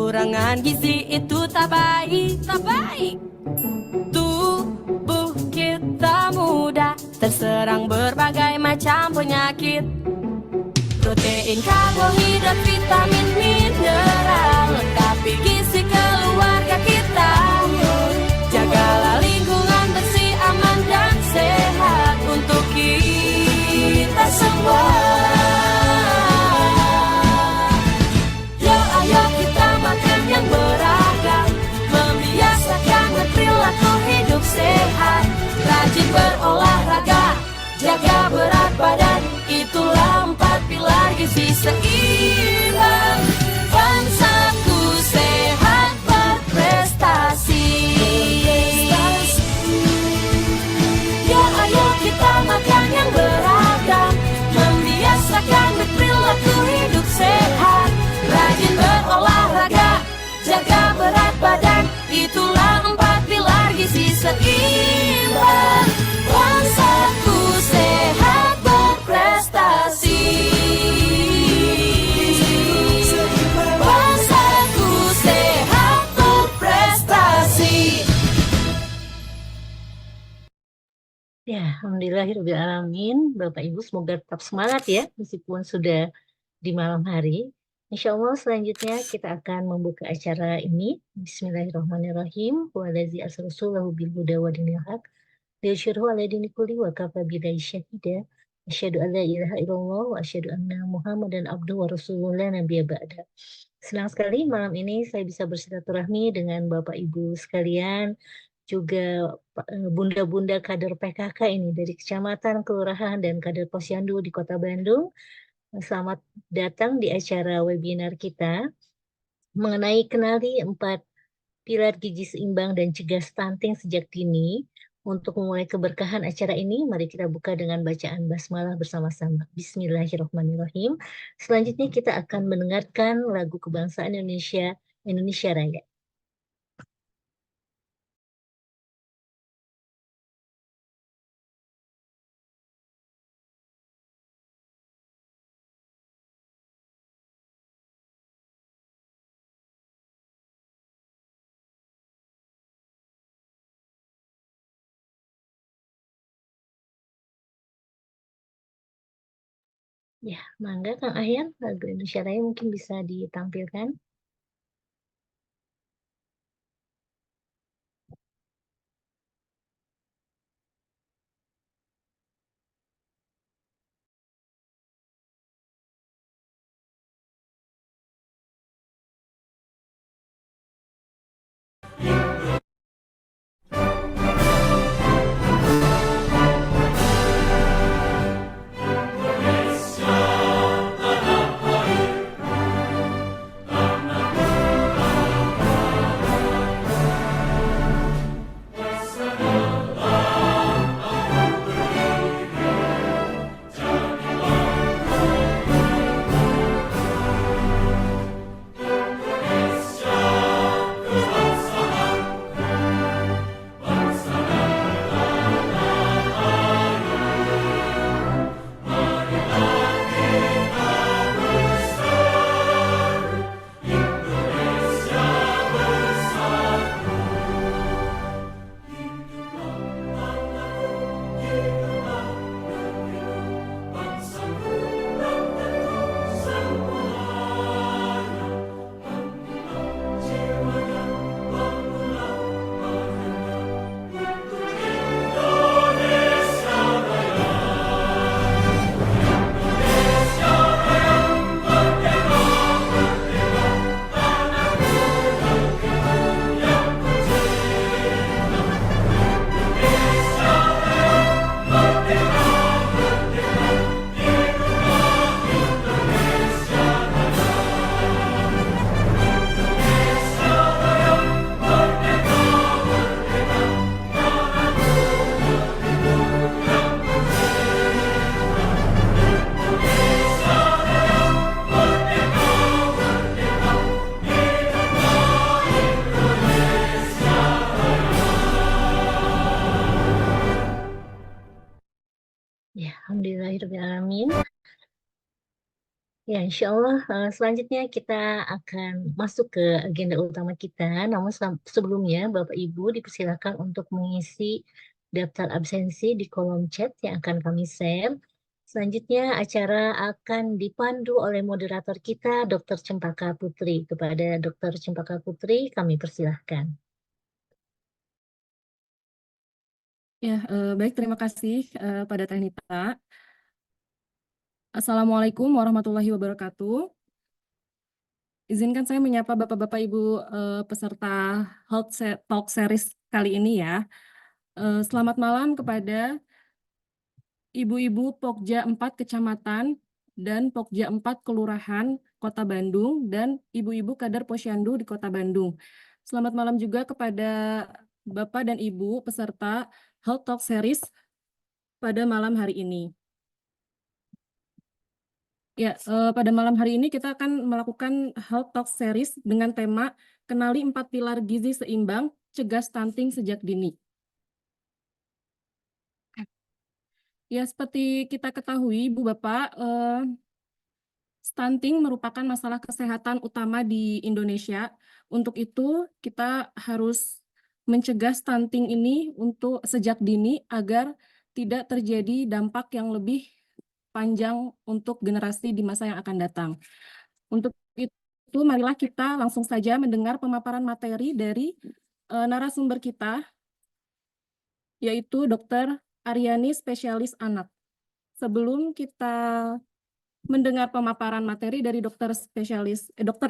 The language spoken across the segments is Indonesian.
Kekurangan gizi itu tak baik, tak baik. Tubuh kita mudah terserang berbagai macam penyakit. Protein, karbohidrat, vitamin, mineral, lengkapi gizi keluarga kita. Jagalah lingkungan bersih, aman dan sehat untuk kita semua. Yo ayo kita makan yang beragam, membiasakan perilaku hidup sehat, rajin berolahraga, jaga berat badan, itulah 4 pilar gizi seimbang. Bangsaku sehat berprestasi. Ya ayo kita makan yang beragam, membiasakan perilaku hidup sehat, rajin berolahraga, jaga berat badan, itulah 4 pilar gizi seimbang. Bangsaku sehat berprestasi. Bangsaku sehat berprestasi. Ya, alhamdulillahirrahmanirrahim. Bapak Ibu semoga tetap semangat ya, meskipun sudah di malam hari. Insya Allah selanjutnya kita akan membuka acara ini. Bismillahirrahmanirrahim. Waladzi arsalahu bil huda wa dinil haq. Liyusyhirahu ala dini kulli wa kafa billahi syahida. Asyhadu an la ilaha illallah wa asyhadu anna Muhammadan abduhu wa rasuluhu la nabiyya ba'da. Senang sekali malam ini saya bisa bersilaturahmi dengan Bapak Ibu sekalian, juga bunda-bunda kader PKK ini dari kecamatan, kelurahan, dan kader posyandu di Kota Bandung. Selamat datang di acara webinar kita mengenai kenali 4 pilar gizi seimbang dan cegah stunting sejak dini. Untuk memulai keberkahan acara ini, mari kita buka dengan bacaan basmalah bersama-sama. Bismillahirrahmanirrahim. Selanjutnya kita akan mendengarkan lagu kebangsaan Indonesia, Indonesia Raya. Ya, mangga Kang Ahyan, lagu Indonesia Raya mungkin bisa ditampilkan. Ya, alhamdulillahirrahmanirrahim. Ya, insya Allah selanjutnya kita akan masuk ke agenda utama kita. Namun sebelumnya Bapak Ibu dipersilakan untuk mengisi daftar absensi di kolom chat yang akan kami share. Selanjutnya acara akan dipandu oleh moderator kita, Dr. Cempaka Putri. Kepada Dr. Cempaka Putri, kami persilahkan. Ya, baik, terima kasih pada Teh Nita. Assalamualaikum warahmatullahi wabarakatuh. Izinkan saya menyapa Bapak-Bapak Ibu peserta Talk Series kali ini ya. Selamat malam kepada Ibu-Ibu Pokja 4 Kecamatan dan Pokja 4 Kelurahan Kota Bandung dan Ibu-Ibu Kader Posyandu di Kota Bandung. Selamat malam juga kepada Bapak dan Ibu peserta Health Talk Series pada malam hari ini. Ya, pada malam hari ini kita akan melakukan Health Talk Series dengan tema Kenali 4 Pilar Gizi Seimbang, Cegah Stunting Sejak Dini. Ya, seperti kita ketahui, Ibu Bapak, stunting merupakan masalah kesehatan utama di Indonesia. Untuk itu, kita harus mencegah stunting ini untuk sejak dini agar tidak terjadi dampak yang lebih panjang untuk generasi di masa yang akan datang. Untuk itu, marilah kita langsung saja mendengar pemaparan materi dari narasumber kita, yaitu Dr. Aryani, spesialis anak. Sebelum kita mendengar pemaparan materi dari Dr.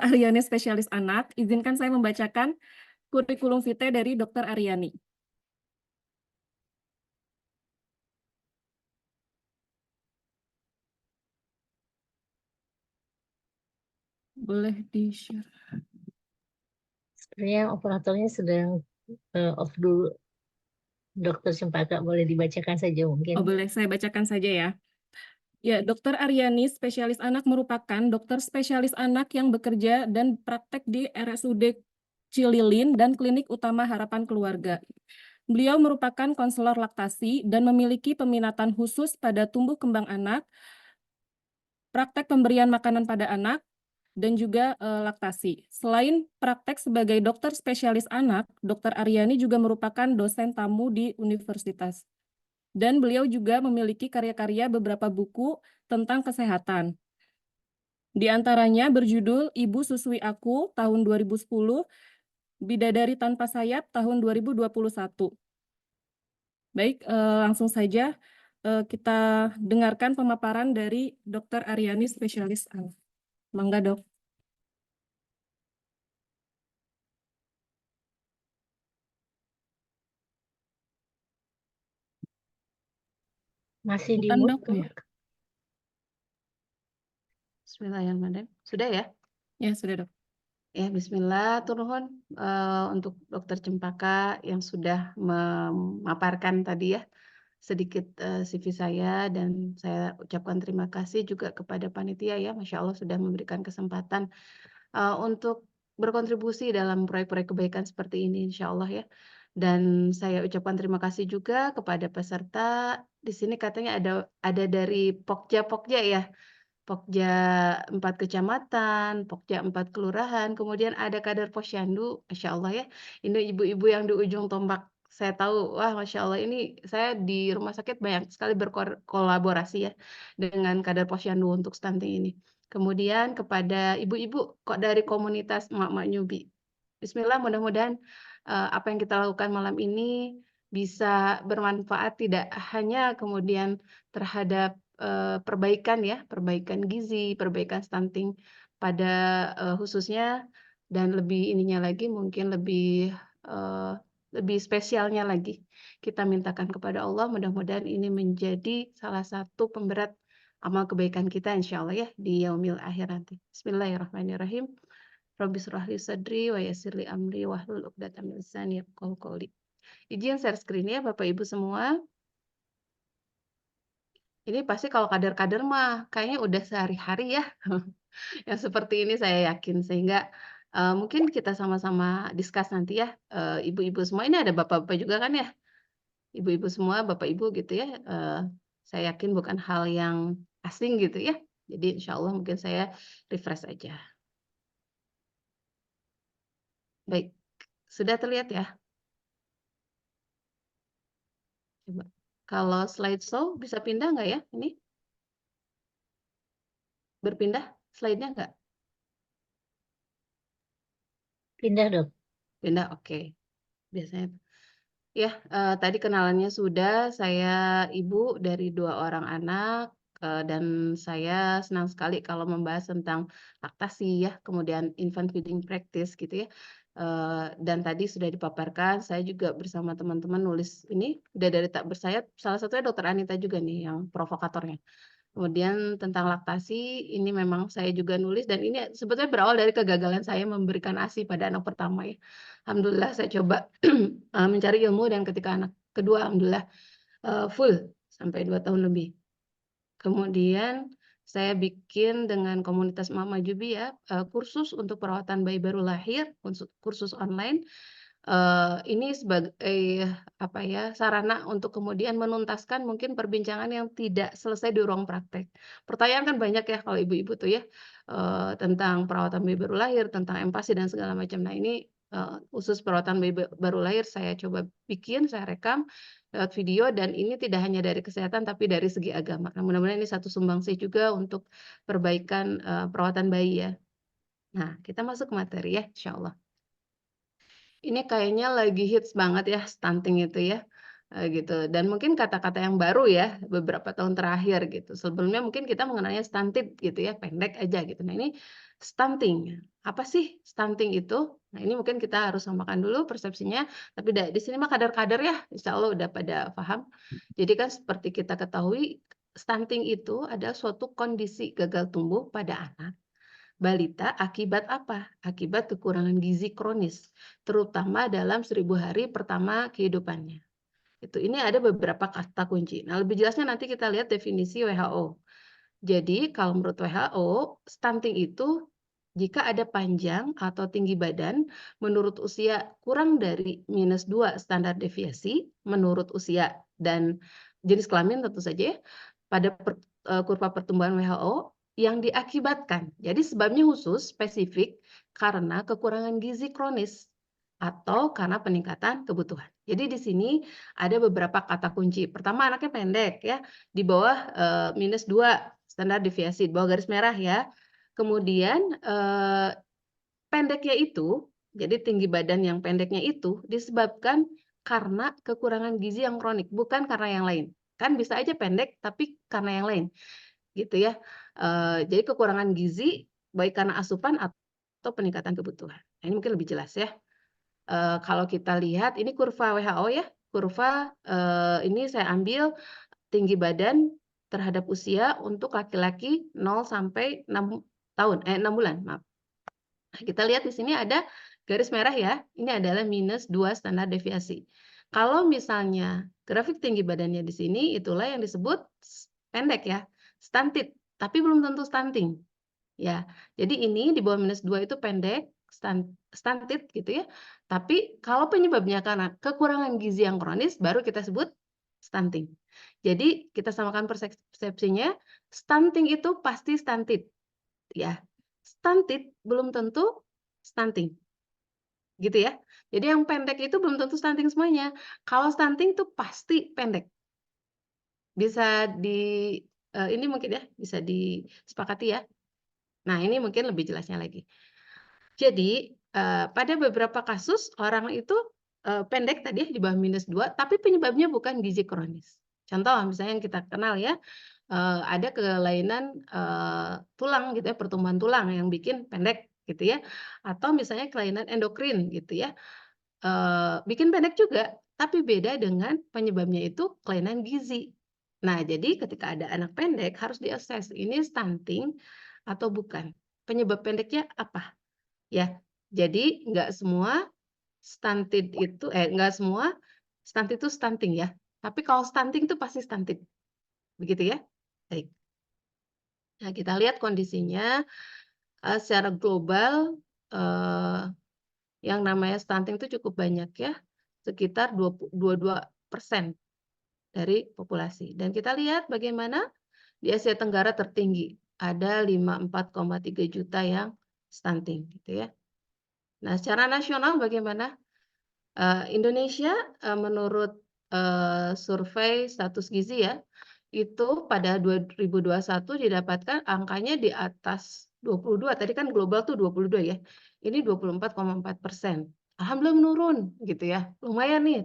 Aryani, spesialis anak, izinkan saya membacakan kurikulum vitae dari Dr. Aryani. Boleh di-share. Sepertinya operatornya sedang off dulu. Dr. Cempaka, boleh dibacakan saja mungkin. Oh, boleh, saya bacakan saja ya. Ya, Dr. Aryani, spesialis anak, merupakan dokter spesialis anak yang bekerja dan praktek di RSUD Cililin dan Klinik Utama Harapan Keluarga. Beliau merupakan konselor laktasi dan memiliki peminatan khusus pada tumbuh kembang anak, praktek pemberian makanan pada anak, dan juga laktasi. Selain praktek sebagai dokter spesialis anak, Dr. Aryani juga merupakan dosen tamu di universitas. Dan beliau juga memiliki karya-karya beberapa buku tentang kesehatan. Di antaranya berjudul Ibu Susui Aku tahun 2010, Bidadari Tanpa Sayap tahun 2021. Baik, langsung saja kita dengarkan pemaparan dari Dr. Aryani, spesialis anak. Mangga, Dok. Masih di Bukan, mute, Dok, ya? Bismillahirrahmanirrahim. Sudah ya? Ya, sudah, Dok. Ya, bismillah, turun untuk Dokter Cempaka yang sudah memaparkan tadi ya sedikit CV saya, dan saya ucapkan terima kasih juga kepada panitia ya, Masya Allah sudah memberikan kesempatan untuk berkontribusi dalam proyek-proyek kebaikan seperti ini, Insya Allah ya. Dan saya ucapkan terima kasih juga kepada peserta. Di sini katanya ada dari Pokja-Pokja ya. Pokja 4 kecamatan, Pokja 4 kelurahan, kemudian ada kader Posyandu, Masya Allah ya. Ini ibu-ibu yang di ujung tombak. Saya tahu, wah Masya Allah, ini saya di rumah sakit banyak sekali berkolaborasi ya dengan kader Posyandu untuk stunting ini. Kemudian kepada ibu-ibu kok dari komunitas emak-emak nyubi. Bismillah, mudah-mudahan apa yang kita lakukan malam ini bisa bermanfaat tidak hanya kemudian terhadap perbaikan ya, perbaikan gizi, perbaikan stunting pada khususnya, dan lebih ininya lagi mungkin lebih spesialnya lagi kita mintakan kepada Allah, mudah-mudahan ini menjadi salah satu pemberat amal kebaikan kita insya Allah ya di yaumil akhir nanti. Bismillahirrahmanirrahim. Rabbi shrah li sadri wa yassir li amri wahlul 'uqdatam min lisani yafqahu qawli. Izin share screen ya Bapak Ibu semua. Ini pasti kalau kader-kader mah kayaknya udah sehari-hari ya yang seperti ini saya yakin, sehingga mungkin kita sama-sama discuss nanti ya, ibu-ibu semua. Ini ada bapak-bapak juga kan ya? Ibu-ibu semua, bapak ibu gitu ya, saya yakin bukan hal yang asing gitu ya. Jadi insya Allah mungkin saya refresh aja. Baik, sudah terlihat ya? Coba. Kalau slideshow bisa pindah nggak ya? Ini berpindah slide-nya nggak? Pindah, Dok. Pindah, oke. Biasanya. Ya, tadi kenalannya sudah. Saya ibu dari 2 orang anak, dan saya senang sekali kalau membahas tentang laktasi ya, kemudian infant feeding practice gitu ya. Dan tadi sudah dipaparkan, saya juga bersama teman-teman nulis ini, udah dari tak bersayap, salah satunya Dokter Anita juga nih yang provokatornya. Kemudian tentang laktasi, ini memang saya juga nulis dan ini sebetulnya berawal dari kegagalan saya memberikan ASI pada anak pertama ya. Alhamdulillah saya coba mencari ilmu dan ketika anak kedua alhamdulillah full sampai 2 tahun lebih. Kemudian saya bikin dengan komunitas Mama Jubi ya, kursus untuk perawatan bayi baru lahir, kursus online. Ini sebagai apa ya, sarana untuk kemudian menuntaskan mungkin perbincangan yang tidak selesai di ruang praktek. Pertanyaan kan banyak ya kalau ibu-ibu tuh ya, tentang perawatan bayi baru lahir, tentang empati dan segala macam. Nah ini, khusus perawatan bayi baru lahir saya coba bikin, saya rekam lewat video dan ini tidak hanya dari kesehatan tapi dari segi agama. Nah mudah-mudahan ini satu sumbangsih juga untuk perbaikan, perawatan bayi ya. Nah kita masuk ke materi ya, insyaallah. Ini kayaknya lagi hits banget ya stunting itu ya, gitu dan mungkin kata-kata yang baru ya beberapa tahun terakhir gitu. Sebelumnya mungkin kita mengenalnya stunted gitu ya, pendek aja gitu. Nah ini stunting, apa sih stunting itu? Nah ini mungkin kita harus samakan dulu persepsinya, tapi di sini mah kadar-kadar ya, insya Allah udah pada paham. Jadi kan seperti kita ketahui, stunting itu adalah suatu kondisi gagal tumbuh pada anak balita akibat apa? Akibat kekurangan gizi kronis, terutama dalam 1000 hari pertama kehidupannya. Ini ada beberapa kata kunci. Nah, lebih jelasnya nanti kita lihat definisi WHO. Jadi, kalau menurut WHO, stunting itu jika ada panjang atau tinggi badan menurut usia kurang dari -2 standar deviasi menurut usia dan jenis kelamin tentu saja ya, pada kurva pertumbuhan WHO yang diakibatkan. Jadi sebabnya khusus spesifik karena kekurangan gizi kronis atau karena peningkatan kebutuhan. Jadi di sini ada beberapa kata kunci. Pertama anaknya pendek ya, di bawah -2 standar deviasi, di bawah garis merah ya. Kemudian pendeknya itu, jadi tinggi badan yang pendeknya itu disebabkan karena kekurangan gizi yang kronik, bukan karena yang lain. Kan bisa aja pendek tapi karena yang lain, gitu ya. Jadi kekurangan gizi baik karena asupan atau peningkatan kebutuhan. Nah, ini mungkin lebih jelas ya. Kalau kita lihat ini kurva WHO ya, kurva ini saya ambil tinggi badan terhadap usia untuk laki-laki 0 sampai 6 tahun, 6 bulan, maaf. Nah, kita lihat di sini ada garis merah ya, ini adalah -2 standar deviasi. Kalau misalnya grafik tinggi badannya di sini, itulah yang disebut pendek ya, stunted, tapi belum tentu stunting. Ya, jadi ini di bawah -2 itu pendek, stunted gitu ya. Tapi kalau penyebabnya karena kekurangan gizi yang kronis, baru kita sebut stunting. Jadi kita samakan persepsinya, stunting itu pasti stunted, ya. Stunted belum tentu stunting, gitu ya. Jadi yang pendek itu belum tentu stunting semuanya. Kalau stunting itu pasti pendek. Bisa ini mungkin ya, bisa disepakati ya. Nah, ini mungkin lebih jelasnya lagi. Jadi, pada beberapa kasus orang itu, pendek tadi ya di bawah -2, tapi penyebabnya bukan gizi kronis. Contoh misalnya yang kita kenal ya, ada kelainan, tulang gitu ya, pertumbuhan tulang yang bikin pendek gitu ya, atau misalnya kelainan endokrin gitu ya, bikin pendek juga, tapi beda dengan penyebabnya itu kelainan gizi. Nah, jadi ketika ada anak pendek harus diakses ini stunting atau bukan. Penyebab pendeknya apa? Ya, jadi nggak semua stunted itu stunting ya, tapi kalau stunting itu pasti stunted, begitu ya? Baik. Nah, kita lihat kondisinya, secara global, yang namanya stunting itu cukup banyak ya, sekitar 22% dari populasi. Dan kita lihat bagaimana di Asia Tenggara tertinggi, ada 54,3 juta yang stunting gitu ya. Nah, secara nasional bagaimana? Indonesia, menurut, survei status gizi ya, itu pada 2021 didapatkan angkanya di atas 22, tadi kan global tuh 22 ya, ini 24,4%. Alhamdulillah menurun gitu ya, lumayan nih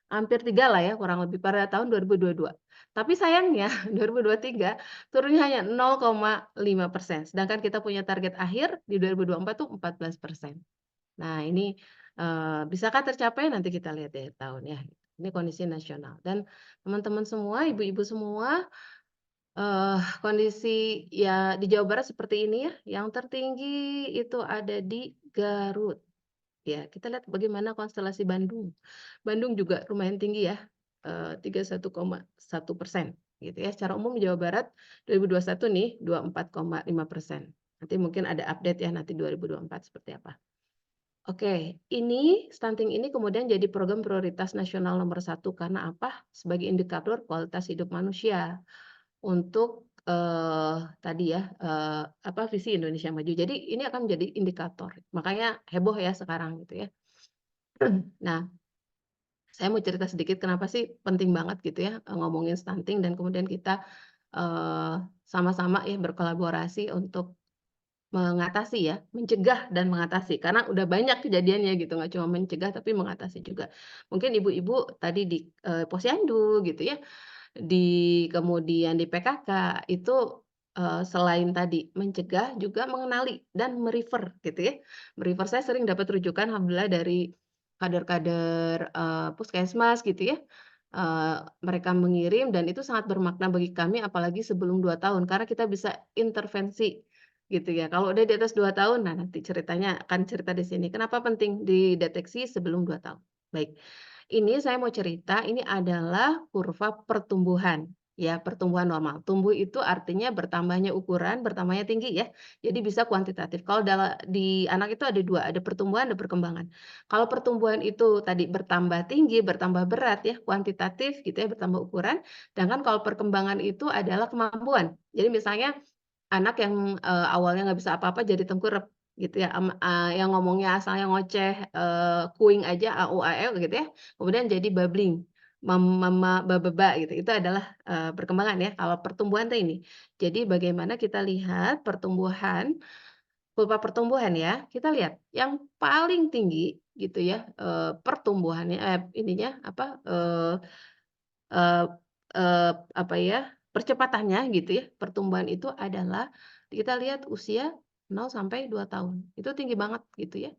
hampir 3 lah ya kurang lebih pada tahun 2022. Tapi sayangnya 2023 turunnya hanya 0,5%, sedangkan kita punya target akhir di 2024 tuh 14%. Nah ini, bisakah tercapai nanti kita lihat di akhir tahun ya. Ini kondisi nasional dan teman-teman semua, ibu-ibu semua, kondisi ya di Jawa Barat seperti ini ya, yang tertinggi itu ada di Garut. Ya, kita lihat bagaimana konstelasi Bandung. Bandung juga lumayan tinggi ya, 31,1% gitu ya. Secara umum Jawa Barat 2021 nih 24,5%. Nanti mungkin ada update ya nanti 2024 seperti apa. Oke, ini stunting ini kemudian jadi program prioritas nasional nomor 1 karena apa? Sebagai indikator kualitas hidup manusia untuk, tadi ya, visi Indonesia Maju. Jadi ini akan menjadi indikator, makanya heboh ya sekarang gitu ya. Nah, saya mau cerita sedikit kenapa sih penting banget gitu ya, ngomongin stunting dan kemudian kita, sama-sama ya berkolaborasi untuk mengatasi ya, mencegah dan mengatasi, karena udah banyak kejadiannya gitu, nggak cuma mencegah tapi mengatasi juga. Mungkin ibu-ibu tadi di, posyandu gitu ya, kemudian di PKK itu, selain tadi mencegah juga mengenali dan gitu ya. Saya sering dapat rujukan alhamdulillah dari kader-kader, puskesmas gitu ya, mereka mengirim dan itu sangat bermakna bagi kami apalagi sebelum 2 tahun karena kita bisa intervensi gitu ya. Kalau udah di atas 2 tahun, nah nanti ceritanya akan cerita di sini. Kenapa penting dideteksi sebelum 2 tahun? Baik, ini saya mau cerita, ini adalah kurva pertumbuhan, ya, pertumbuhan normal. Tumbuh itu artinya bertambahnya ukuran, bertambahnya tinggi ya, jadi bisa kuantitatif. Kalau di anak itu ada 2, ada pertumbuhan, ada perkembangan. Kalau pertumbuhan itu tadi bertambah tinggi, bertambah berat ya, kuantitatif gitu ya, bertambah ukuran, sedangkan kalau perkembangan itu adalah kemampuan. Jadi misalnya anak yang, awalnya nggak bisa apa-apa jadi tengkurep gitu ya, yang ngomongnya asalnya ngoceh, kuing aja a, u, a, e gitu ya, kemudian jadi babbling, mama, ba, gitu, itu adalah, perkembangan ya, kalau pertumbuhan tuh ini. Jadi bagaimana kita lihat pertumbuhan, kurva pertumbuhan ya, kita lihat yang paling tinggi gitu ya, pertumbuhannya ininya apa, Eee apa ya, percepatannya gitu ya, pertumbuhan itu adalah kita lihat usia 0 sampai 2 tahun, itu tinggi banget gitu ya.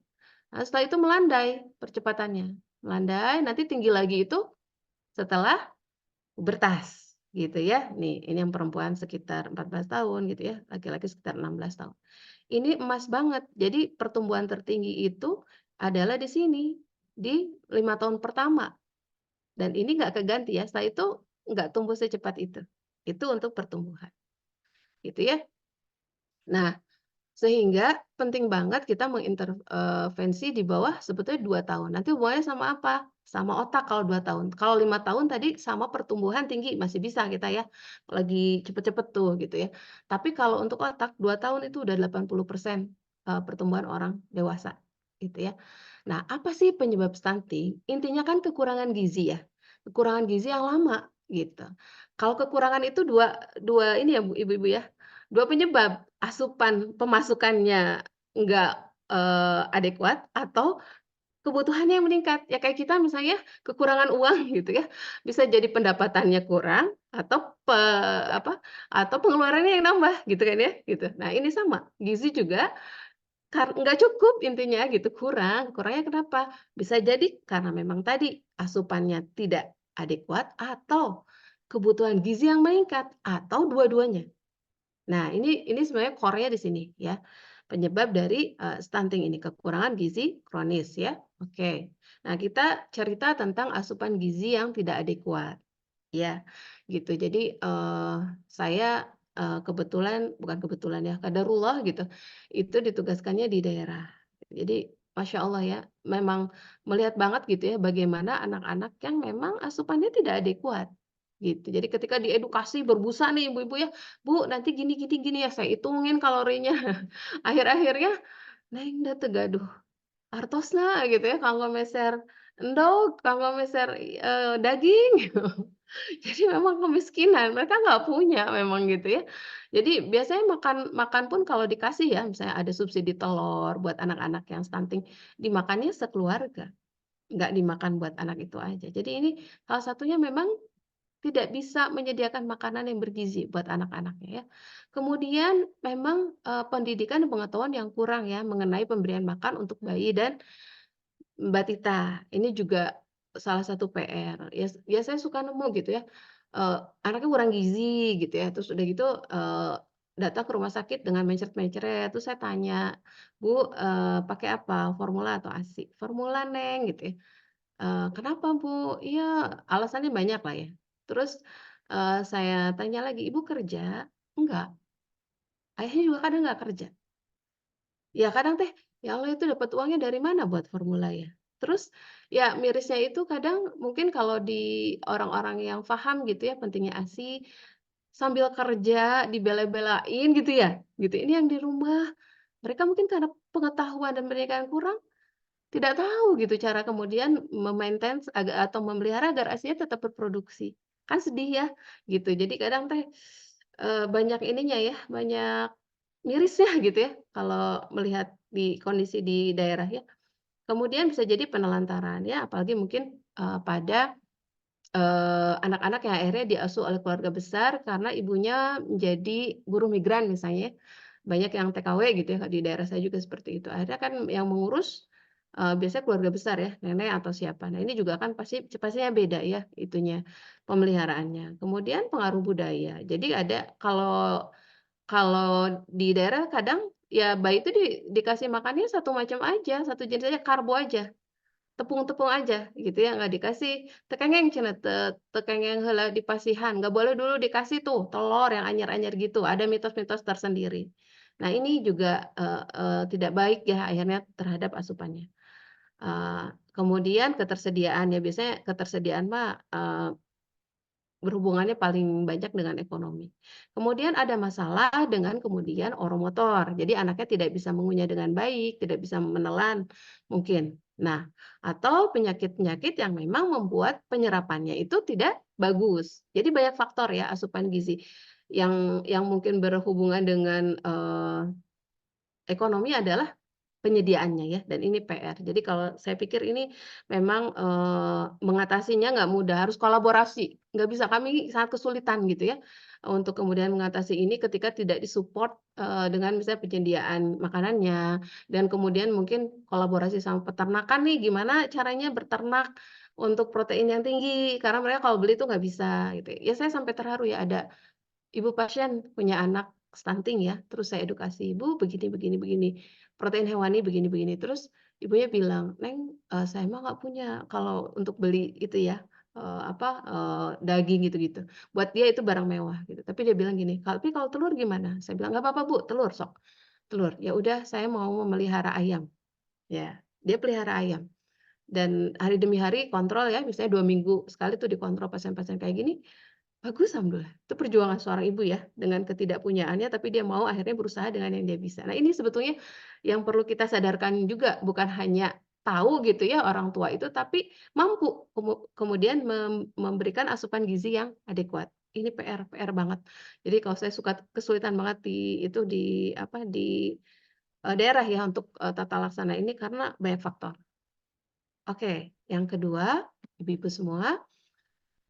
Nah setelah itu melandai percepatannya, melandai nanti tinggi lagi itu setelah pubertas gitu ya. Nih ini yang perempuan sekitar 14 tahun gitu ya, laki-laki sekitar 16 tahun. Ini emas banget, jadi pertumbuhan tertinggi itu adalah di sini, di 5 tahun pertama. Dan ini nggak keganti ya, setelah itu nggak tumbuh secepat itu. Itu untuk pertumbuhan, gitu ya. Nah, sehingga penting banget kita mengintervensi di bawah sebetulnya 2 tahun. Nanti hubungannya sama apa? Sama otak kalau 2 tahun. Kalau 5 tahun tadi sama pertumbuhan tinggi, masih bisa kita ya, lagi cepet-cepet tuh gitu ya. Tapi kalau untuk otak 2 tahun itu udah 80%, pertumbuhan orang dewasa, gitu ya. Nah, apa sih penyebab stunting? Intinya kan kekurangan gizi ya, kekurangan gizi yang lama, gitu. Kalau kekurangan itu dua dua ini ya Bu, ibu-ibu ya, 2 penyebab, asupan pemasukannya nggak, adekuat atau kebutuhannya yang meningkat. Ya kayak kita misalnya kekurangan uang gitu ya, bisa jadi pendapatannya kurang atau atau pengeluarannya yang nambah gitu kan ya, gitu. Nah ini sama, gizi juga nggak cukup intinya gitu, kurang. Kurangnya kenapa? Bisa jadi karena memang tadi asupannya tidak adekuat atau kebutuhan gizi yang meningkat atau dua-duanya. Nah, ini sebenarnya core-nya di sini ya, penyebab dari, stunting ini, kekurangan gizi kronis ya, oke. Nah, kita cerita tentang asupan gizi yang tidak adekuat, ya, gitu. Jadi, saya, kebetulan bukan kebetulan ya, qadarullah gitu, itu ditugaskannya di daerah. Jadi, masya Allah ya, memang melihat banget gitu ya, bagaimana anak-anak yang memang asupannya tidak adekuat. gitu. Jadi ketika diedukasi berbusa nih ibu-ibu ya, "Bu, nanti gini gini gini ya, saya hitungin kalorinya." Akhir-akhirnya Neng da teu gaduh artosna gitu ya, kanggo meser endog, kanggo meser, daging. Jadi memang kemiskinan, mereka nggak punya memang gitu ya. Jadi biasanya makan makan pun kalau dikasih ya, misalnya ada subsidi telur buat anak-anak yang stunting, dimakannya sekeluarga, nggak dimakan buat anak itu aja. Jadi ini salah satunya memang tidak bisa menyediakan makanan yang bergizi buat anak-anaknya ya. Kemudian memang, pendidikan dan pengetahuan yang kurang ya mengenai pemberian makan untuk bayi dan batita. Ini juga salah satu PR. Ya saya suka nemu gitu ya, anaknya kurang gizi gitu ya, terus udah gitu, datang ke rumah sakit dengan mencret-mencret, terus saya tanya, "Bu, pakai apa? Formula atau ASI?" "Formula, Neng," gitu ya. "Kenapa, Bu?" "Iya," alasannya banyak lah ya. Terus, saya tanya lagi, "Ibu kerja?" "Enggak." Ayahnya juga kadang nggak kerja. Ya kadang teh, ya Allah itu dapat uangnya dari mana buat formula ya? Terus, ya mirisnya itu kadang mungkin kalau di orang-orang yang paham gitu ya pentingnya ASI, sambil kerja dibela-belain gitu ya, gitu. Ini yang di rumah, mereka mungkin karena pengetahuan dan pendidikan kurang, tidak tahu gitu cara kemudian me-maintain atau memelihara agar ASI-nya tetap berproduksi. Kan sedih ya, gitu. Jadi kadang teh, banyak ininya ya, banyak mirisnya gitu ya, kalau melihat di kondisi di daerah ya. Kemudian bisa jadi penelantaran ya, apalagi mungkin, pada, anak-anak yang akhirnya diasuh oleh keluarga besar karena ibunya menjadi buruh migran misalnya ya. Banyak yang TKW gitu ya, di daerah saya juga seperti itu. Akhirnya kan yang mengurus, biasanya keluarga besar ya, nenek atau siapa. Nah ini juga kan pastinya beda ya itunya, pemeliharaannya. Kemudian pengaruh budaya. Jadi ada kalau di daerah kadang, ya bayi itu dikasih makannya satu macam aja, satu jenis aja, karbo aja, tepung-tepung aja gitu ya, nggak dikasih tekengeng cenah tekengeng heula di pasihan, nggak boleh dulu dikasih tuh telur yang anyar-anyar gitu, ada mitos-mitos tersendiri. Nah ini juga, tidak baik ya akhirnya terhadap asupannya. Kemudian ketersediaan, ya biasanya ketersediaan mah, berhubungannya paling banyak dengan ekonomi. Kemudian ada masalah dengan kemudian oromotor. Jadi anaknya tidak bisa mengunyah dengan baik, tidak bisa menelan mungkin. Nah, atau penyakit-penyakit yang memang membuat penyerapannya itu tidak bagus. Jadi banyak faktor ya asupan gizi yang mungkin berhubungan dengan, ekonomi adalah penyediaannya ya, dan ini PR. Jadi kalau saya pikir ini memang, mengatasinya nggak mudah, harus kolaborasi, nggak bisa, kami sangat kesulitan gitu ya, untuk kemudian mengatasi ini ketika tidak di-support, dengan misalnya penyediaan makanannya, dan kemudian mungkin kolaborasi sama peternakan nih, gimana caranya berternak untuk protein yang tinggi, karena mereka kalau beli itu nggak bisa gitu ya. Ya saya sampai terharu ya, ada ibu pasien punya anak stunting ya, terus saya edukasi, "Bu, begini begini begini, protein hewani begini begini." Terus ibunya bilang, "Neng, saya mah nggak punya kalau untuk beli itu ya, daging gitu-gitu." Buat dia itu barang mewah gitu, tapi dia bilang gini, "Tapi kalau telur gimana?" Saya bilang, "Nggak apa-apa Bu, telur sok, telur." "Ya udah saya mau memelihara ayam." Ya, dia pelihara ayam dan hari demi hari kontrol ya, misalnya 2 minggu sekali tuh dikontrol pasien-pasien kayak gini. Bagus, alhamdulillah. Itu perjuangan seorang ibu ya, dengan ketidakpunyaannya, tapi dia mau akhirnya berusaha dengan yang dia bisa. Nah, ini sebetulnya yang perlu kita sadarkan juga, bukan hanya tahu gitu ya orang tua itu, tapi mampu kemudian memberikan asupan gizi yang adekuat. Ini PR banget. Jadi kalau saya suka kesulitan banget di daerah ya untuk, tata laksana ini karena banyak faktor. Oke, yang kedua, ibu-ibu semua,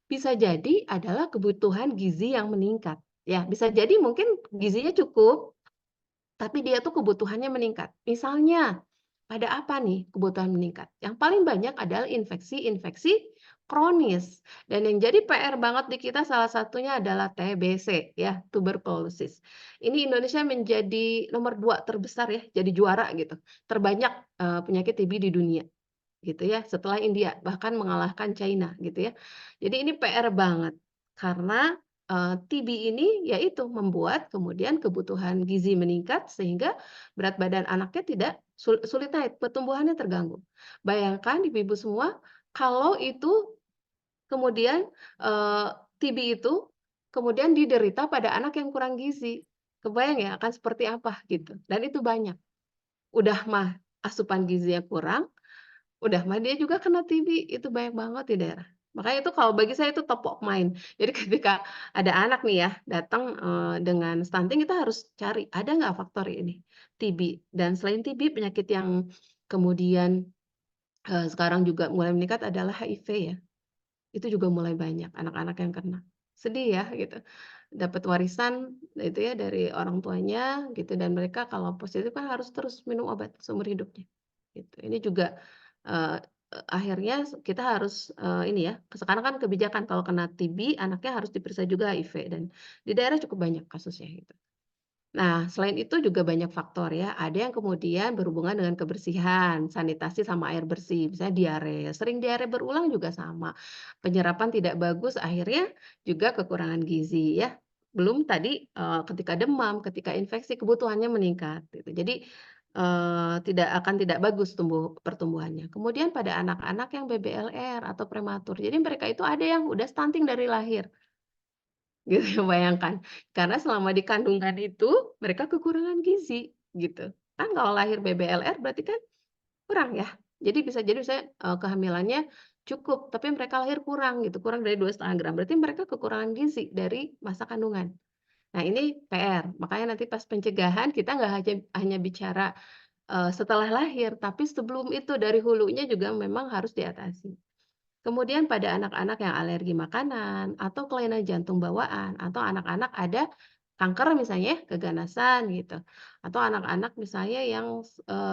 bisa jadi adalah kebutuhan gizi yang meningkat, ya. Bisa jadi mungkin gizinya cukup, tapi dia tuh kebutuhannya meningkat. Misalnya, pada apa nih kebutuhan meningkat? Yang paling banyak adalah infeksi-infeksi kronis. Dan yang jadi PR banget di kita salah satunya adalah TBC ya, tuberkulosis. Ini Indonesia menjadi nomor 2 terbesar ya, jadi juara gitu, terbanyak, penyakit TB di dunia. Gitu ya, setelah India, bahkan mengalahkan China gitu ya. Jadi ini PR banget, karena, TB ini yaitu membuat kemudian kebutuhan gizi meningkat sehingga berat badan anaknya tidak sulit naik, pertumbuhannya terganggu. Bayangkan ibu-ibu semua, kalau itu kemudian, TB itu kemudian diderita pada anak yang kurang gizi. Kebayang ya akan seperti apa gitu, dan itu banyak. Udah mah asupan gizinya kurang, udah mah dia juga kena TB, itu banyak banget di daerah. Makanya itu kalau bagi saya itu top of mind. Jadi ketika ada anak nih ya datang, dengan stunting kita harus cari, ada nggak faktor ini, TB. Dan selain TB penyakit yang kemudian, sekarang juga mulai meningkat adalah HIV ya. Itu juga mulai banyak anak-anak yang kena. Sedih ya gitu, dapat warisan itu ya dari orang tuanya gitu dan mereka kalau positif kan harus terus minum obat seumur hidupnya, gitu. Ini juga, eee akhirnya kita harus, ini ya, sekarang kan kebijakan kalau kena TB anaknya harus diperiksa juga HIV dan di daerah cukup banyak kasusnya gitu. Nah, selain itu juga banyak faktor ya, ada yang kemudian berhubungan dengan kebersihan, sanitasi sama air bersih, misalnya diare, sering diare berulang juga sama. Penyerapan tidak bagus akhirnya juga kekurangan gizi ya. Belum tadi, ketika demam, ketika infeksi kebutuhannya meningkat gitu. Jadi, tidak bagus pertumbuhannya. Kemudian pada anak-anak yang BBLR atau prematur, jadi mereka itu ada yang udah stunting dari lahir. Gitu, bayangkan. Karena selama di kandungan itu, mereka kekurangan gizi, gitu. Kan kalau lahir BBLR berarti kan kurang ya. Jadi bisa jadi saya kehamilannya cukup, tapi mereka lahir kurang gitu, kurang dari 2,5 gram. Berarti mereka kekurangan gizi dari masa kandungan. Nah ini PR, makanya nanti pas pencegahan kita nggak hanya bicara, setelah lahir, tapi sebelum itu dari hulunya juga memang harus diatasi. Kemudian pada anak-anak yang alergi makanan atau kelainan jantung bawaan atau anak-anak ada kanker misalnya ya, keganasan gitu. Atau anak-anak misalnya yang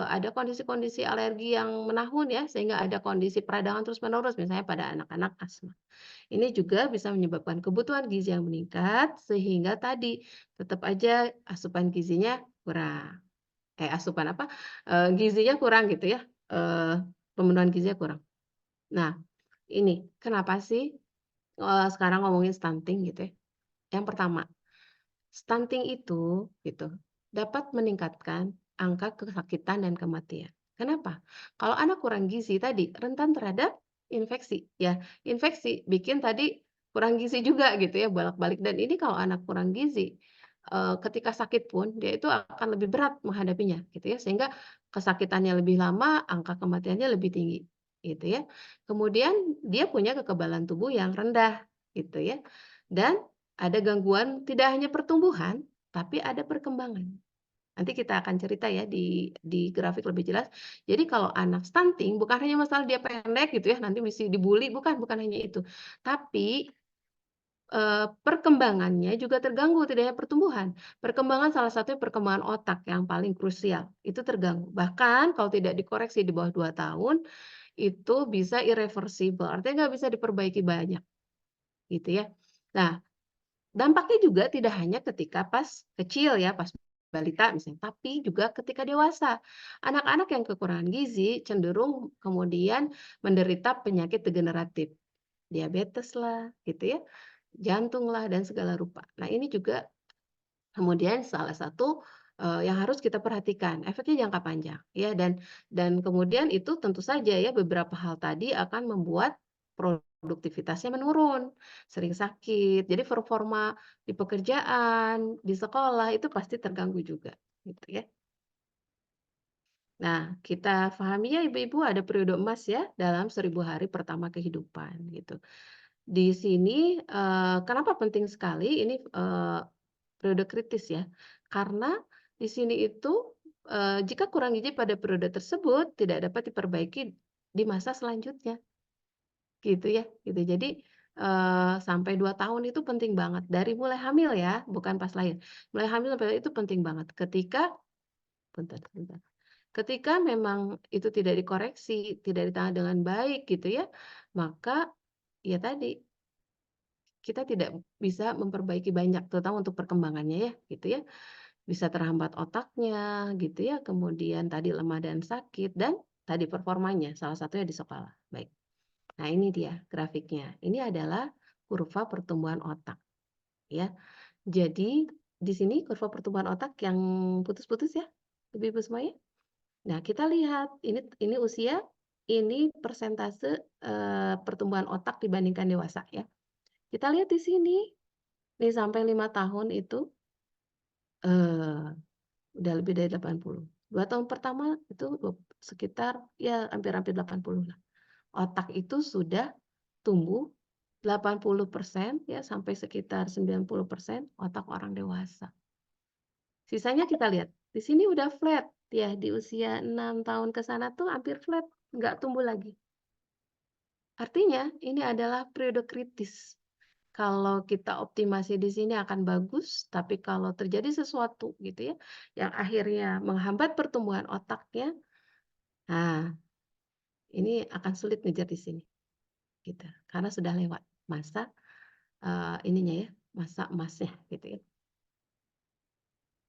ada kondisi-kondisi alergi yang menahun ya sehingga ada kondisi peradangan terus-menerus misalnya pada anak-anak asma. Ini juga bisa menyebabkan kebutuhan gizi yang meningkat sehingga tadi tetap aja asupan gizinya kurang. Asupan apa, gizinya kurang gitu ya, pemenuhan gizinya kurang. Nah ini, kenapa sih, sekarang ngomongin stunting gitu ya. Yang pertama, stunting itu gitu, dapat meningkatkan angka kesakitan dan kematian. Kenapa? Kalau anak kurang gizi tadi rentan terhadap infeksi ya, infeksi bikin tadi kurang gizi juga gitu ya, bolak-balik dan ini kalau anak kurang gizi, ketika sakit pun dia itu akan lebih berat menghadapinya gitu ya, sehingga kesakitannya lebih lama, angka kematiannya lebih tinggi gitu ya. Kemudian dia punya kekebalan tubuh yang rendah gitu ya, dan ada gangguan tidak hanya pertumbuhan, tapi ada perkembangan. Nanti kita akan cerita ya di grafik lebih jelas. Jadi kalau anak stunting bukan hanya masalah dia pendek gitu ya, nanti mesti dibully, bukan hanya itu. Tapi, perkembangannya juga terganggu, tidak hanya pertumbuhan. Perkembangan salah satunya perkembangan otak yang paling krusial, itu terganggu. Bahkan kalau tidak dikoreksi di bawah 2 tahun, itu bisa irreversible, artinya nggak bisa diperbaiki banyak, gitu ya. Nah, dampaknya juga tidak hanya ketika pas kecil ya, pas balita misalnya, tapi juga ketika dewasa. Anak-anak yang kekurangan gizi cenderung kemudian menderita penyakit degeneratif, diabetes lah, gitu ya, jantung lah, dan segala rupa. Nah, ini juga kemudian salah satu, yang harus kita perhatikan, efeknya jangka panjang, ya, dan kemudian itu tentu saja ya beberapa hal tadi akan membuat produktivitasnya menurun, sering sakit, jadi performa di pekerjaan, di sekolah itu pasti terganggu juga, gitu ya. Nah, kita pahami ya ibu-ibu ada periode emas ya dalam 1000 hari pertama kehidupan, gitu. Di sini, kenapa penting sekali ini, periode kritis ya, karena di sini itu, jika kurang gizi pada periode tersebut tidak dapat diperbaiki di masa selanjutnya, gitu ya, gitu. Jadi, sampai 2 tahun itu penting banget, dari mulai hamil ya, bukan pas lahir. Mulai hamil sampai itu penting banget. Bentar bentar. Ketika memang itu tidak dikoreksi, tidak ditangani dengan baik gitu ya, maka ya tadi kita tidak bisa memperbaiki banyak, terutama untuk perkembangannya ya, gitu ya. Bisa terhambat otaknya, gitu ya, kemudian tadi lemah dan sakit, dan tadi performanya, salah satunya di sekolah. Baik. Nah, ini dia grafiknya. Ini adalah kurva pertumbuhan otak, ya. Jadi, di sini kurva pertumbuhan otak yang putus-putus ya, ibu-ibu semuanya. Nah, kita lihat, ini usia, ini persentase, pertumbuhan otak dibandingkan dewasa ya. Kita lihat di sini, nih sampai 5 tahun itu udah lebih dari 80. 2 tahun pertama itu sekitar ya hampir-hampir 80 lah. Otak itu sudah tumbuh 80% ya sampai sekitar 90% otak orang dewasa. Sisanya kita lihat, di sini udah flat ya, di usia 6 tahun ke sana tuh hampir flat, nggak tumbuh lagi. Artinya ini adalah periode kritis. Kalau kita optimasi di sini akan bagus, tapi kalau terjadi sesuatu gitu ya, yang akhirnya menghambat pertumbuhan otaknya, nah ini akan sulit ngejar di sini, gitu. Karena sudah lewat masa ininya ya, masa emasnya gitu ya.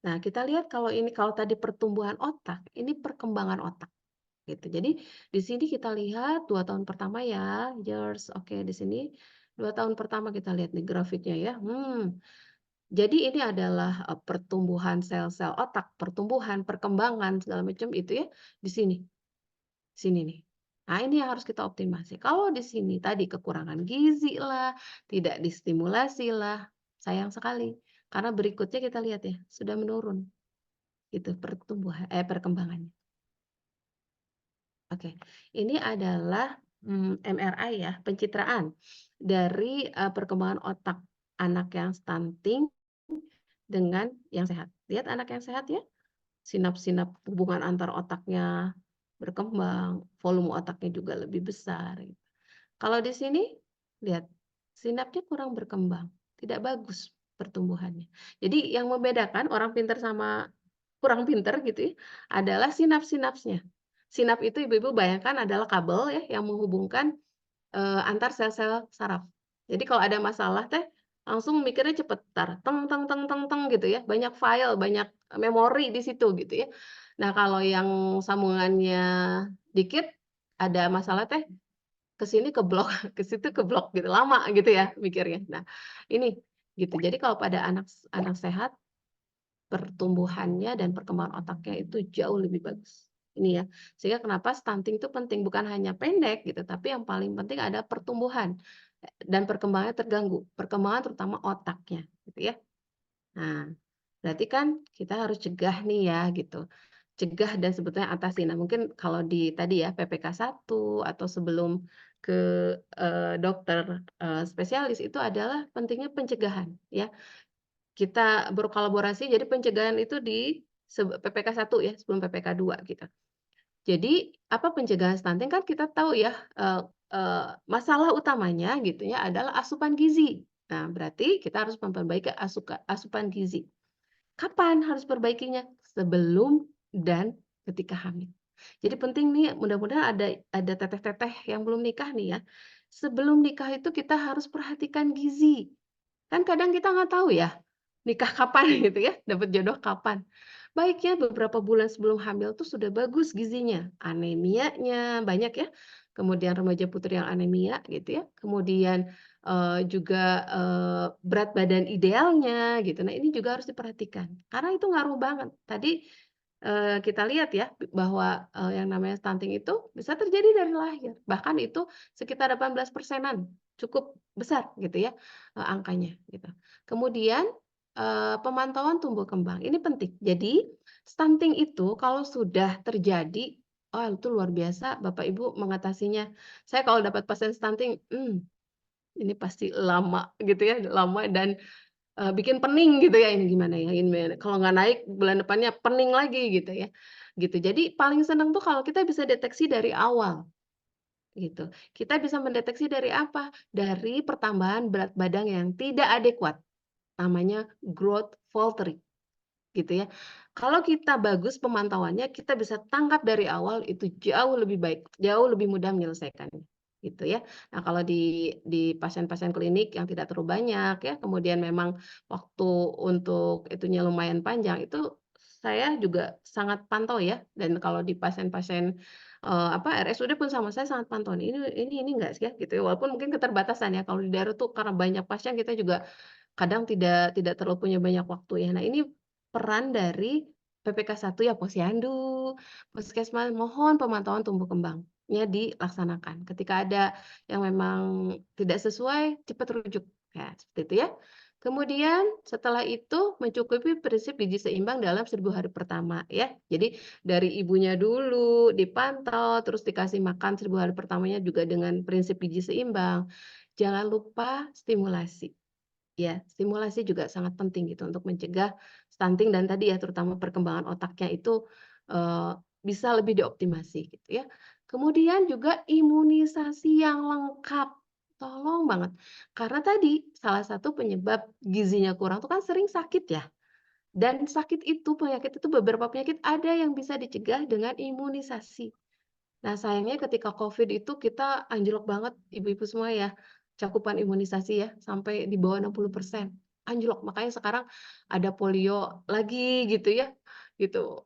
Nah kita lihat kalau tadi pertumbuhan otak, ini perkembangan otak gitu. Jadi di sini kita lihat 2 tahun pertama ya, years, oke di sini 2 tahun pertama kita lihat nih grafiknya ya. Jadi ini adalah pertumbuhan sel-sel otak, pertumbuhan, perkembangan segala macam itu ya di sini. Sini nih. Nah, ini yang harus kita optimasi. Kalau di sini tadi kekurangan gizi lah, tidak distimulasi lah, sayang sekali. Karena berikutnya kita lihat ya, sudah menurun. Itu perkembangannya. Oke. Ini adalah MRI ya, pencitraan dari perkembangan otak anak yang stunting dengan yang sehat. Lihat anak yang sehat ya, sinap-sinap hubungan antar otaknya berkembang, volume otaknya juga lebih besar. Kalau di sini, lihat, sinapnya kurang berkembang, tidak bagus pertumbuhannya. Jadi yang membedakan orang pintar sama kurang pintar gitu ya, adalah sinap-sinapsnya. Sinap itu ibu-ibu bayangkan adalah kabel ya yang menghubungkan antar sel-sel saraf. Jadi kalau ada masalah teh langsung mikirnya cepet, teng teng teng teng teng gitu ya, banyak file, banyak memori di situ gitu ya. Nah kalau yang sambungannya dikit, ada masalah teh ke sini keblok, ke situ keblok gitu, lama gitu ya mikirnya. Nah ini gitu, jadi kalau pada anak sehat, pertumbuhannya dan perkembangan otaknya itu jauh lebih bagus. Ini ya, sehingga kenapa stunting itu penting, bukan hanya pendek gitu, tapi yang paling penting ada pertumbuhan dan perkembangannya terganggu, perkembangan terutama otaknya gitu ya. Nah, berarti kan kita harus cegah nih ya gitu. Cegah dan sebetulnya atasi. Nah, mungkin kalau di tadi ya PPK 1 atau sebelum ke dokter spesialis itu adalah pentingnya pencegahan ya. Kita berkolaborasi jadi pencegahan itu di PPK 1 ya, sebelum PPK 2 gitu. Jadi apa pencegahan stunting kan kita tahu ya, eee eee, masalah utamanya gitu ya adalah asupan gizi. Nah, berarti kita harus memperbaiki asupan gizi. Kapan harus perbaikinya? Sebelum dan ketika hamil. Jadi penting nih mudah-mudahan ada teteh-teteh yang belum nikah nih ya, sebelum nikah itu kita harus perhatikan gizi. Kan kadang kita nggak tahu ya, nikah kapan gitu ya, dapat jodoh kapan. Baiknya beberapa bulan sebelum hamil tuh sudah bagus gizinya, anemianya banyak ya, kemudian remaja putri yang anemia gitu ya, kemudian, juga, berat badan idealnya gitu. Nah ini juga harus diperhatikan, karena itu ngaruh banget. Tadi, kita lihat ya bahwa, yang namanya stunting itu bisa terjadi dari lahir, bahkan itu sekitar 18%-an, cukup besar gitu ya, angkanya gitu. Kemudian pemantauan tumbuh kembang, ini penting. Jadi, stunting itu kalau sudah terjadi, oh itu luar biasa Bapak Ibu mengatasinya. Saya kalau dapat pasien stunting, ini pasti lama gitu ya, lama dan, bikin pening gitu ya, ini gimana ya, ini gimana, kalau nggak naik bulan depannya pening lagi gitu ya, gitu. Jadi paling senang tuh kalau kita bisa deteksi dari awal, gitu. Kita bisa mendeteksi dari apa? Dari pertambahan berat badan yang tidak adekuat. Namanya growth faltering, gitu ya. Kalau kita bagus pemantauannya, kita bisa tangkap dari awal itu jauh lebih baik, jauh lebih mudah menyelesaikannya, gitu ya. Nah, kalau di pasien-pasien klinik yang tidak terlalu banyak ya, kemudian memang waktu untuk itunya lumayan panjang, itu saya juga sangat pantau ya, dan kalau di pasien-pasien, RSUD pun sama, saya sangat pantau nih, ini enggak sih ya, gitu ya. Walaupun mungkin keterbatasan ya, kalau di daerah tuh karena banyak pasien kita juga kadang tidak terlalu punya banyak waktu ya. Nah ini peran dari PPK 1 ya Posyandu, Puskesmas, mohon pemantauan tumbuh kembang. dilaksanakan. Ketika ada yang memang tidak sesuai, cepat rujuk. Ya, seperti itu ya. Kemudian setelah itu mencukupi prinsip gizi seimbang dalam 1000 hari pertama ya. Jadi dari ibunya dulu dipantau, terus dikasih makan 1000 hari pertamanya juga dengan prinsip gizi seimbang. Jangan lupa stimulasi. Ya, stimulasi juga sangat penting gitu untuk mencegah stunting dan tadi ya terutama perkembangan otaknya itu bisa lebih dioptimasi gitu ya. Kemudian juga imunisasi yang lengkap. Tolong banget. Karena tadi salah satu penyebab gizinya kurang itu kan sering sakit ya. Dan sakit itu, penyakit itu beberapa penyakit ada yang bisa dicegah dengan imunisasi. Nah, sayangnya ketika COVID itu kita anjlok banget ibu-ibu semua ya, cakupan imunisasi ya, sampai di bawah 60%, anjlok. Makanya sekarang ada polio lagi gitu ya, gitu.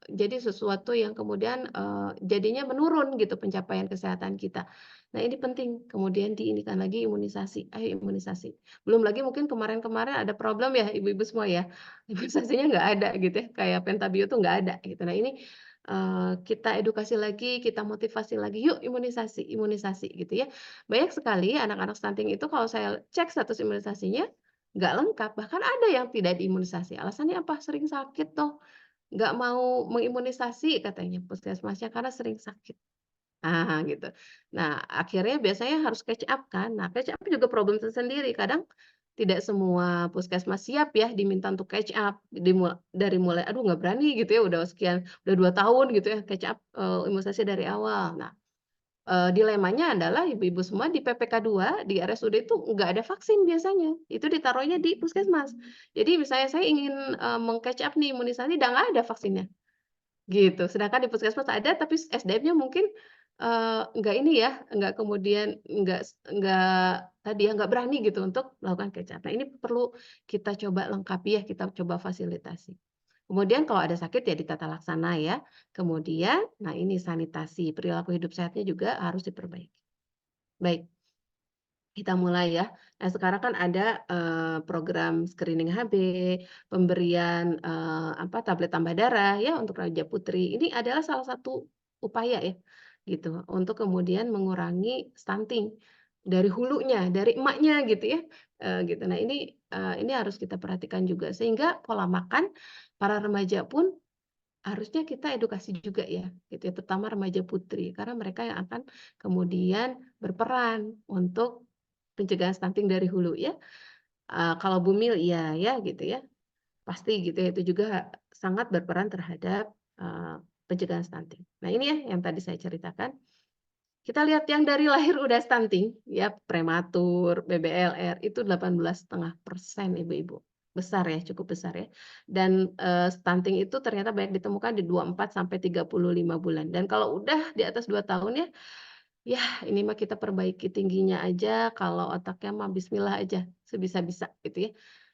Jadi sesuatu yang kemudian, jadinya menurun gitu pencapaian kesehatan kita. Nah, ini penting kemudian diinikan lagi imunisasi, ayo imunisasi. Belum lagi mungkin kemarin-kemarin ada problem ya ibu-ibu semua ya, imunisasinya nggak ada gitu ya, kayak Pentabio tuh nggak ada gitu. Nah, ini kita edukasi lagi, kita motivasi lagi, "Yuk imunisasi imunisasi," gitu ya. Banyak sekali anak-anak stunting itu kalau saya cek status imunisasinya, nggak lengkap, bahkan ada yang tidak diimunisasi. Alasannya apa? Sering sakit toh, nggak mau mengimunisasi katanya puskesmasnya karena sering sakit. Ah, gitu. Nah, akhirnya biasanya harus catch up kan. Nah, catch up juga problem tersendiri. Kadang tidak semua puskesmas siap ya diminta untuk catch up. Dari mulai, aduh nggak berani gitu ya, udah sekian, udah 2 tahun gitu ya catch up imunisasi dari awal. Nah, dilemanya adalah ibu-ibu semua di PPK 2, di RSUD itu nggak ada vaksin biasanya. Itu ditaruhnya di puskesmas. Jadi misalnya saya ingin meng-catch up nih imunisasi, udah nggak ada vaksinnya. Gitu, sedangkan di puskesmas ada tapi SDM-nya mungkin, nggak ini ya, nggak kemudian nggak tadi ya, nggak berani gitu untuk melakukan catch up. Nah, ini perlu kita coba lengkapi ya, kita coba fasilitasi. Kemudian kalau ada sakit ya ditata laksana ya. Kemudian, nah ini sanitasi, perilaku hidup sehatnya juga harus diperbaiki. Baik, kita mulai ya. Nah, sekarang kan ada, program screening HB, pemberian, tablet tambah darah ya untuk remaja putri. Ini adalah salah satu upaya ya, gitu, untuk kemudian mengurangi stunting dari hulunya, dari emaknya gitu ya, gitu. Nah, ini harus kita perhatikan juga sehingga pola makan para remaja pun harusnya kita edukasi juga ya, gitu ya, terutama remaja putri, karena mereka yang akan kemudian berperan untuk pencegahan stunting dari hulu ya. Kalau Bumil iya ya gitu ya, pasti gitu ya, itu juga sangat berperan terhadap, pencegahan stunting. Nah ini ya yang tadi saya ceritakan. Kita lihat yang dari lahir udah stunting ya, prematur, BBLR itu 18,5% ibu-ibu. Besar ya, cukup besar ya. Dan, stunting itu ternyata banyak ditemukan di 24 sampai 35 bulan. Dan kalau udah di atas 2 tahun ya, ya ini mah kita perbaiki tingginya aja, kalau otaknya mah bismillah aja, sebisa-bisa gitu ya.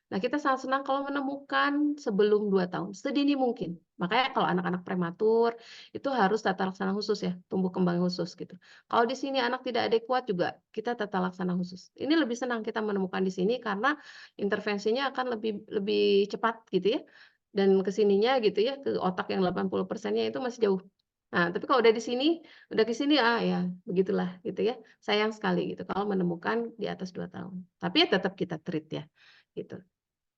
Nah, kita sangat senang kalau menemukan sebelum 2 tahun, sedini mungkin. Makanya kalau anak-anak prematur, itu harus tata laksana khusus ya, tumbuh kembang khusus gitu. Kalau di sini anak tidak adekuat juga, kita tata laksana khusus. Ini lebih senang kita menemukan di sini karena intervensinya akan lebih lebih cepat gitu ya, dan ke sininya gitu ya, ke otak yang 80%-nya itu masih jauh. Nah, tapi kalau udah di sini, udah ke sini, ya begitulah gitu ya. Sayang sekali gitu kalau menemukan di atas 2 tahun. Tapi ya tetap kita treat ya, gitu.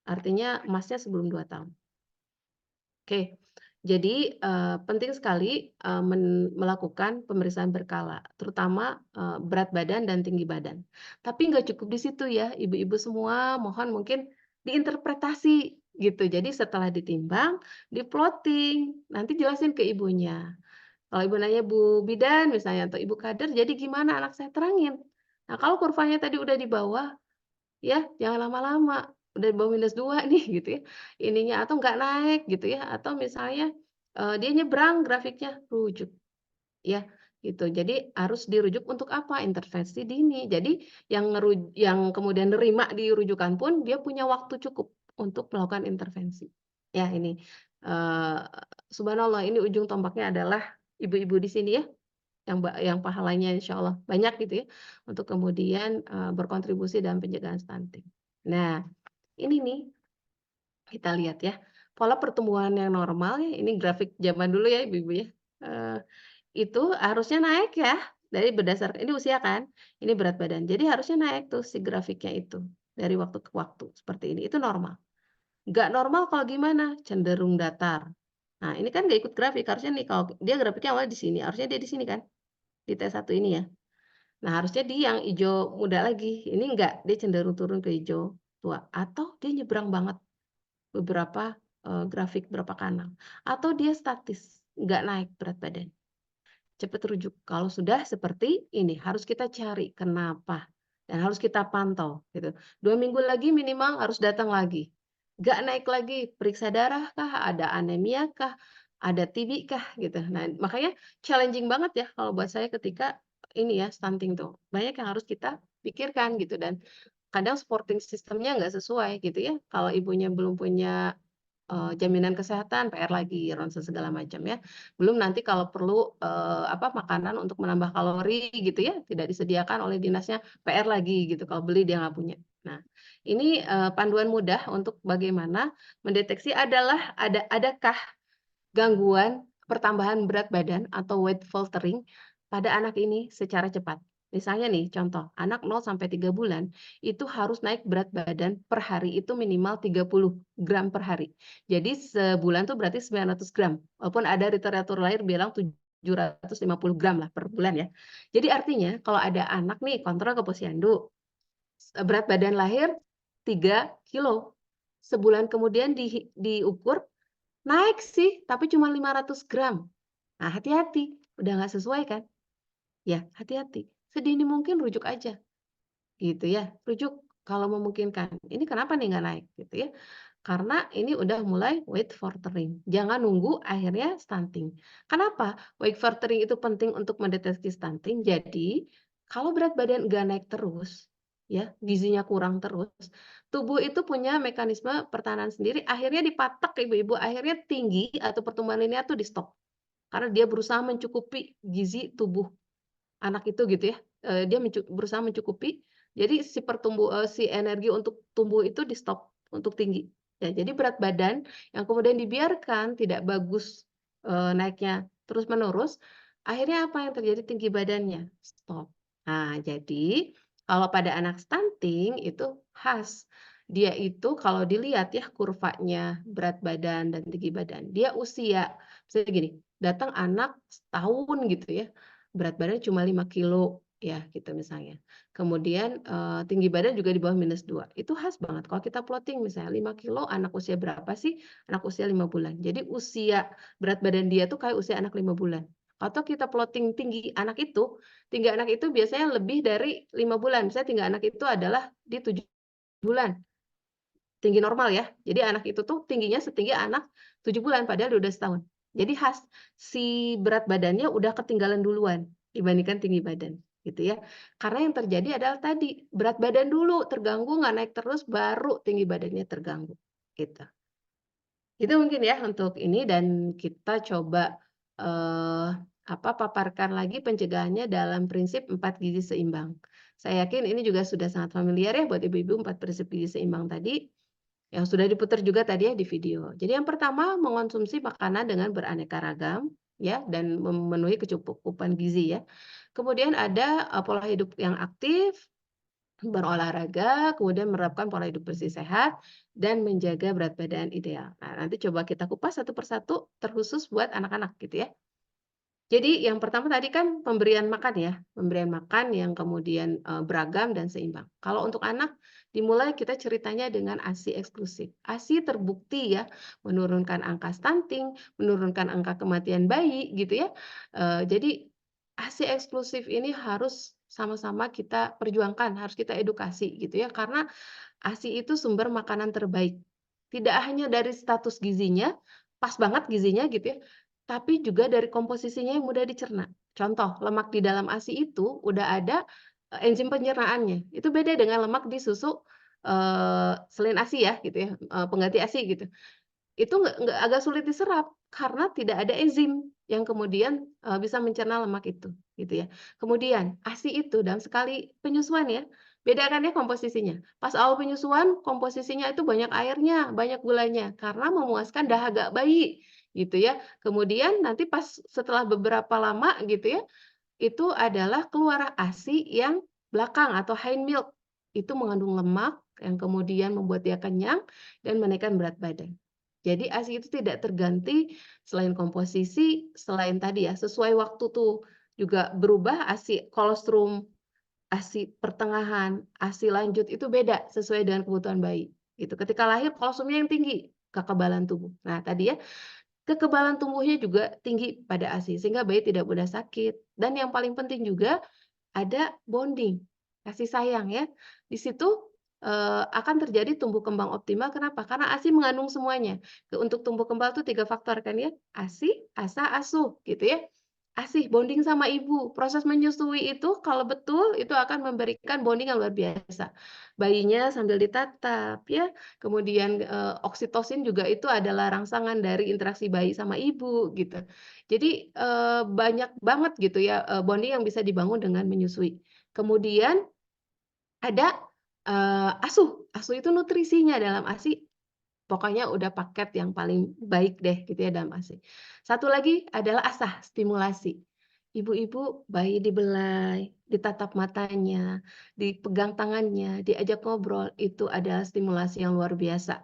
Artinya emasnya sebelum 2 tahun. Oke, jadi, penting sekali, melakukan pemeriksaan berkala, terutama, berat badan dan tinggi badan. Tapi nggak cukup di situ ya, ibu-ibu semua, mohon mungkin diinterpretasi gitu. Jadi setelah ditimbang, di-plotting, nanti jelasin ke ibunya. Kalau ibu nanya, "Bu bidan," misalnya, atau "Ibu kader, jadi gimana anak saya?" Terangin. Nah, kalau kurvanya tadi udah di bawah, ya, jangan lama-lama, udah di bawah -2 nih gitu ya, ininya atau nggak naik gitu ya, atau misalnya, dia nyebrang grafiknya, rujuk ya, gitu. Jadi harus dirujuk untuk apa? Intervensi dini. Jadi yang kemudian nerima di rujukan pun dia punya waktu cukup untuk melakukan intervensi. Ya ini, eee, subhanallah ini ujung tombaknya adalah ibu-ibu di sini ya, yang pahalanya insyaallah banyak gitu ya, untuk kemudian, berkontribusi dalam pencegahan stunting. Nah, ini nih, kita lihat ya, pola pertumbuhan yang normal ya, ini grafik zaman dulu ya ibu-ibu ya, eee, itu harusnya naik ya, dari berdasarkan ini usia kan, ini berat badan. Jadi harusnya naik tuh si grafiknya itu, dari waktu ke waktu, seperti ini, itu normal. Nggak normal kalau gimana? Cenderung datar. Nah, ini kan nggak ikut grafik, harusnya nih kalau dia grafiknya awalnya di sini, harusnya dia di sini kan, di T1 ini ya. Nah, harusnya dia yang ijo muda lagi, ini enggak, dia cenderung turun ke ijo tua, atau dia nyebrang banget beberapa, grafik berapa kanal, atau dia statis, nggak naik berat badan. Cepat rujuk. Kalau sudah seperti ini, harus kita cari kenapa dan harus kita pantau gitu. 2 minggu lagi minimal harus datang lagi. Nggak naik lagi, periksa darah kah, ada anemia kah, ada TB kah gitu. Nah, makanya challenging banget ya kalau buat saya ketika ini ya stunting tuh. Banyak yang harus kita pikirkan gitu dan kadang supporting sistemnya nggak sesuai gitu ya. Kalau ibunya belum punya jaminan kesehatan, PR lagi, ronsen segala macam ya. Belum nanti kalau perlu, makanan untuk menambah kalori gitu ya, tidak disediakan oleh dinasnya, PR lagi gitu, kalau beli dia nggak punya. Nah, ini, panduan mudah untuk bagaimana mendeteksi adakah gangguan pertambahan berat badan atau weight faltering pada anak ini secara cepat. Misalnya nih contoh, anak 0 sampai 3 bulan itu harus naik berat badan per hari itu minimal 30 gram per hari. Jadi sebulan tuh berarti 900 gram, walaupun ada literatur lain bilang 750 gram lah per bulan ya. Jadi artinya kalau ada anak nih kontrol ke posyandu, berat badan lahir 3 kilo, sebulan kemudian diukur naik sih, tapi cuma 500 gram. Nah, hati-hati, udah nggak sesuai kan? Ya, hati-hati. Sedini mungkin rujuk aja, gitu ya. Rujuk kalau memungkinkan. Ini kenapa nih nggak naik, gitu ya. Karena ini udah mulai weight faltering. Jangan nunggu akhirnya stunting. Kenapa? Weight faltering itu penting untuk mendeteksi stunting. Jadi, kalau berat badan nggak naik terus, ya, gizinya kurang terus, tubuh itu punya mekanisme pertahanan sendiri, akhirnya dipatok ibu-ibu, akhirnya tinggi atau pertumbuhan linear tuh di-stop. Karena dia berusaha mencukupi gizi tubuh anak itu gitu ya, dia berusaha mencukupi, jadi si energi untuk tumbuh itu di-stop untuk tinggi. Ya, jadi berat badan yang kemudian dibiarkan tidak bagus, naiknya terus-menerus, akhirnya apa yang terjadi? Tinggi badannya, stop. Nah, jadi kalau pada anak stunting itu khas. Dia itu kalau dilihat ya kurvanya berat badan dan tinggi badan, dia usia misalnya gini, datang anak setahun gitu ya, berat badan cuma 5 kilo ya gitu misalnya. Kemudian, tinggi badan juga di bawah -2. Itu khas banget kalau kita plotting misalnya 5 kilo anak usia berapa sih? Anak usia 5 bulan. Jadi usia berat badan dia tuh kayak usia anak 5 bulan. Atau kita plotting tinggi anak itu biasanya lebih dari 5 bulan. Misalnya tinggi anak itu adalah di 7 bulan, tinggi normal ya. Jadi anak itu tuh tingginya setinggi anak 7 bulan padahal udah setahun. Jadi khas si berat badannya udah ketinggalan duluan dibandingkan tinggi badan, gitu ya. Karena yang terjadi adalah tadi, berat badan dulu terganggu nggak naik terus baru tinggi badannya terganggu, gitu. Itu mungkin ya untuk ini dan kita coba, paparkan lagi pencegahannya dalam prinsip 4 gizi seimbang. Saya yakin ini juga sudah sangat familiar ya buat ibu-ibu 4 prinsip gizi seimbang tadi. Yang sudah diputar juga tadi ya di video. Jadi yang pertama mengonsumsi makanan dengan beraneka ragam ya dan memenuhi kecukupan gizi ya. Kemudian ada pola hidup yang aktif, berolahraga, kemudian menerapkan pola hidup bersih sehat dan menjaga berat badan ideal. Nah, nanti coba kita kupas satu persatu terkhusus buat anak-anak gitu ya. Jadi yang pertama tadi kan pemberian makan ya, pemberian makan yang kemudian, beragam dan seimbang. Kalau untuk anak, dimulai kita ceritanya dengan ASI eksklusif. ASI terbukti ya, menurunkan angka stunting, menurunkan angka kematian bayi gitu ya. Jadi ASI eksklusif ini harus sama-sama kita perjuangkan, harus kita edukasi gitu ya, karena ASI itu sumber makanan terbaik. Tidak hanya dari status gizinya, pas banget gizinya gitu ya, tapi juga dari komposisinya yang mudah dicerna. Contoh, lemak di dalam ASI itu udah ada, enzim pencernaannya. Itu beda dengan lemak di susu, selain ASI ya gitu ya, pengganti ASI gitu. Itu nggak agak sulit diserap karena tidak ada enzim yang kemudian, bisa mencerna lemak itu, gitu ya. Kemudian ASI itu dalam sekali penyusuan ya, bedakan ya komposisinya. Pas awal penyusuan komposisinya itu banyak airnya, banyak gulanya, karena memuaskan dahaga bayi. gitu ya. Kemudian nanti pas setelah beberapa lama gitu ya, itu adalah keluar ASI yang belakang atau hind milk. Itu mengandung lemak yang kemudian membuat dia kenyang dan menaikkan berat badan. Jadi ASI itu tidak terganti selain komposisi, selain tadi ya, sesuai waktu tuh juga berubah ASI kolostrum, ASI pertengahan, ASI lanjut itu beda sesuai dengan kebutuhan bayi. Gitu. Ketika lahir kolostrumnya yang tinggi, kekebalan tubuh. Nah, tadi ya, kekebalan tubuhnya juga tinggi pada ASI sehingga bayi tidak mudah sakit. Dan yang paling penting juga ada bonding, kasih sayang ya. Di situ akan terjadi tumbuh kembang optimal. Kenapa? Karena ASI mengandung semuanya. Untuk tumbuh kembang itu 3 faktor kan ya, ASI, ASA, ASUH gitu ya. ASI bonding sama ibu. Proses menyusui itu kalau betul itu akan memberikan bonding yang luar biasa. Bayinya sambil ditatap ya. Kemudian oksitosin juga itu adalah rangsangan dari interaksi bayi sama ibu gitu. Jadi banyak banget gitu ya bonding yang bisa dibangun dengan menyusui. Kemudian ada ASUH. ASUH itu nutrisinya dalam ASI pokoknya udah paket yang paling baik deh gitu ya dalam ASI. Satu lagi adalah ASAH, stimulasi. Ibu-ibu bayi dibelai, ditatap matanya, dipegang tangannya, diajak ngobrol, itu adalah stimulasi yang luar biasa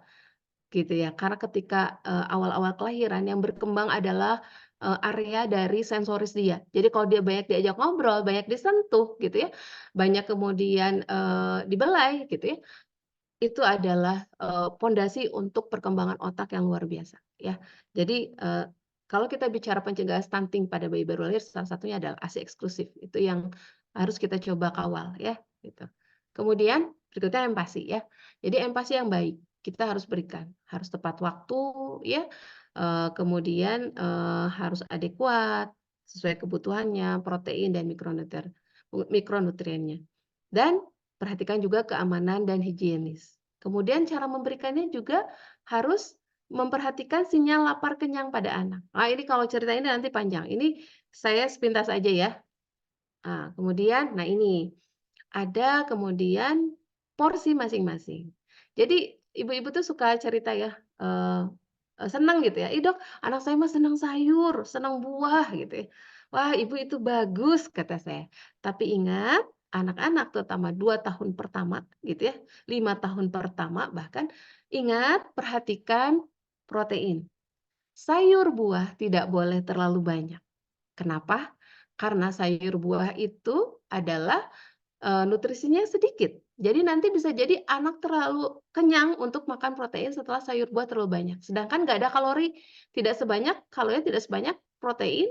gitu ya. Karena ketika awal-awal kelahiran yang berkembang adalah area dari sensoris dia. Jadi kalau dia banyak diajak ngobrol, banyak disentuh gitu ya, banyak kemudian dibelai gitu ya, itu adalah, pondasi untuk perkembangan otak yang luar biasa, ya. Jadi, kalau kita bicara pencegahan stunting pada bayi baru lahir, salah satunya adalah ASI eksklusif. Itu yang harus kita coba kawal, ya, gitu. Kemudian berikutnya empati, ya. Jadi empati yang baik, kita harus berikan, harus tepat waktu, ya, kemudian, harus adekuat, sesuai kebutuhannya, protein dan mikronutriennya. Dan perhatikan juga keamanan dan higienis. Kemudian cara memberikannya juga harus memperhatikan sinyal lapar kenyang pada anak. Nah, ini kalau cerita ini nanti panjang. Ini saya sepintas aja ya. Nah, kemudian, nah ini ada kemudian porsi masing-masing. Jadi ibu-ibu tuh suka cerita ya, senang gitu ya, "Ih dok, anak saya mah senang sayur, senang buah," gitu ya. "Wah ibu itu bagus," kata saya. "Tapi ingat, anak-anak terutama 2 tahun pertama gitu ya, 5 tahun pertama bahkan, ingat perhatikan protein. Sayur buah tidak boleh terlalu banyak. Kenapa? Karena sayur buah itu adalah nutrisinya sedikit. Jadi nanti bisa jadi anak terlalu kenyang untuk makan protein setelah sayur buah terlalu banyak. Sedangkan nggak ada kalori, tidak sebanyak kalori tidak sebanyak protein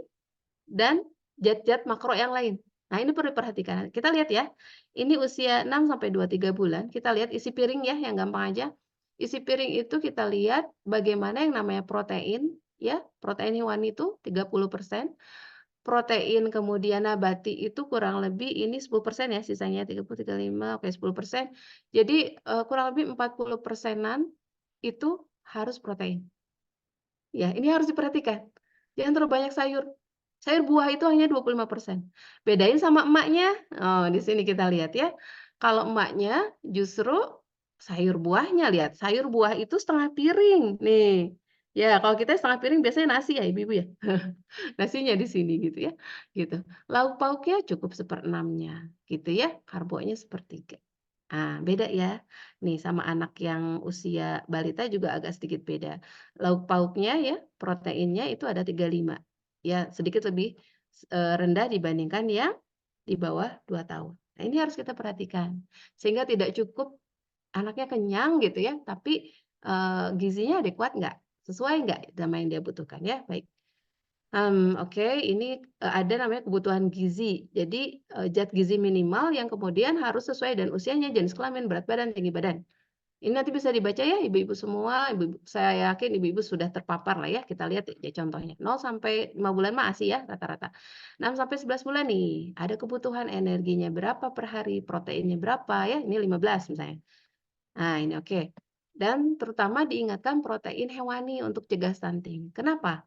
dan zat-zat makro yang lain. Nah, ini perlu diperhatikan. Kita lihat ya, ini usia 6 sampai 23 bulan, kita lihat isi piring ya, yang gampang aja. Isi piring itu kita lihat bagaimana yang namanya protein, ya, protein hewani itu 30%, protein kemudian nabati itu kurang lebih ini 10% ya, sisanya 30, 35, oke 10%. Jadi, kurang lebih 40%-an itu harus protein. Ya, ini harus diperhatikan. Jangan terlalu banyak sayur. Sayur buah itu hanya 25%. Bedain sama emaknya, oh di sini kita lihat ya. Kalau emaknya justru sayur buahnya, lihat, sayur buah itu setengah piring, nih. Ya, kalau kita setengah piring biasanya nasi ya ibu-ibu ya. Nasinya di sini gitu ya, gitu. Lauk pauknya cukup 1/6-nya gitu ya, karbonya 1/3. Ah, beda ya. Nih sama anak yang usia balita juga agak sedikit beda. Lauk pauknya ya, proteinnya itu ada 35. Ya, sedikit lebih rendah dibandingkan yang di bawah 2 tahun. Nah, ini harus kita perhatikan. Sehingga tidak cukup anaknya kenyang gitu ya, tapi gizinya adekuat nggak? Sesuai nggak sama yang dia butuhkan ya? Baik. Oke, ini, ada namanya kebutuhan gizi. Jadi, zat gizi minimal yang kemudian harus sesuai dengan usianya, jenis kelamin, berat badan, tinggi badan. Ini nanti bisa dibaca ya ibu-ibu semua, saya yakin ibu-ibu sudah terpapar lah ya, kita lihat ya contohnya, 0 sampai 5 bulan mah ASI ya rata-rata. 6 sampai 11 bulan nih, ada kebutuhan energinya berapa per hari, proteinnya berapa ya, ini 15 misalnya. Nah ini oke. Dan terutama diingatkan protein hewani untuk cegah stunting. Kenapa?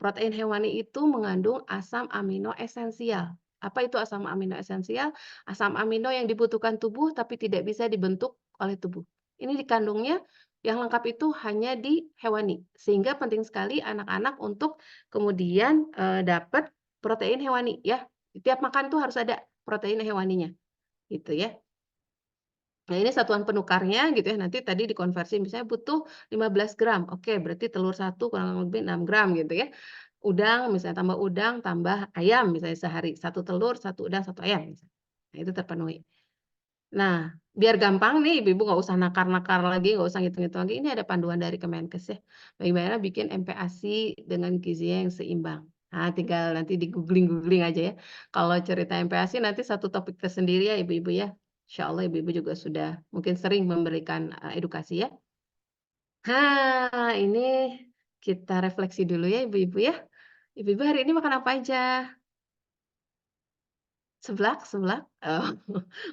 Protein hewani itu mengandung asam amino esensial. Apa itu asam amino esensial? Asam amino yang dibutuhkan tubuh tapi tidak bisa dibentuk oleh tubuh. Ini dikandungnya Yang lengkap itu hanya di hewani. Sehingga penting sekali anak-anak untuk kemudian, dapat protein hewani ya. Tiap makan tuh harus ada protein hewaninya, gitu ya. Nah, ini satuan penukarnya gitu ya, nanti tadi dikonversi misalnya butuh 15 gram, oke berarti telur 1 kurang lebih 6 gram gitu ya. Udang, misalnya tambah udang, tambah ayam misalnya sehari, 1 telur, 1 udang, 1 ayam misalnya. Nah, itu terpenuhi. Nah, biar gampang nih ibu-ibu nggak usah nakar-nakar lagi, nggak usah ngitung-ngitung lagi, ini ada panduan dari Kemenkes ya, bagaimana bikin MPASI dengan gizinya yang seimbang. Nah, tinggal nanti di-googling-googling aja ya. Kalau cerita MPASI nanti satu topik tersendiri ya ibu-ibu ya. Insyaallah ibu-ibu juga sudah mungkin sering memberikan, edukasi ya. Ini kita refleksi dulu ya ibu-ibu ya. Ibu-ibu hari ini makan apa aja? Seblak seblak? Oh,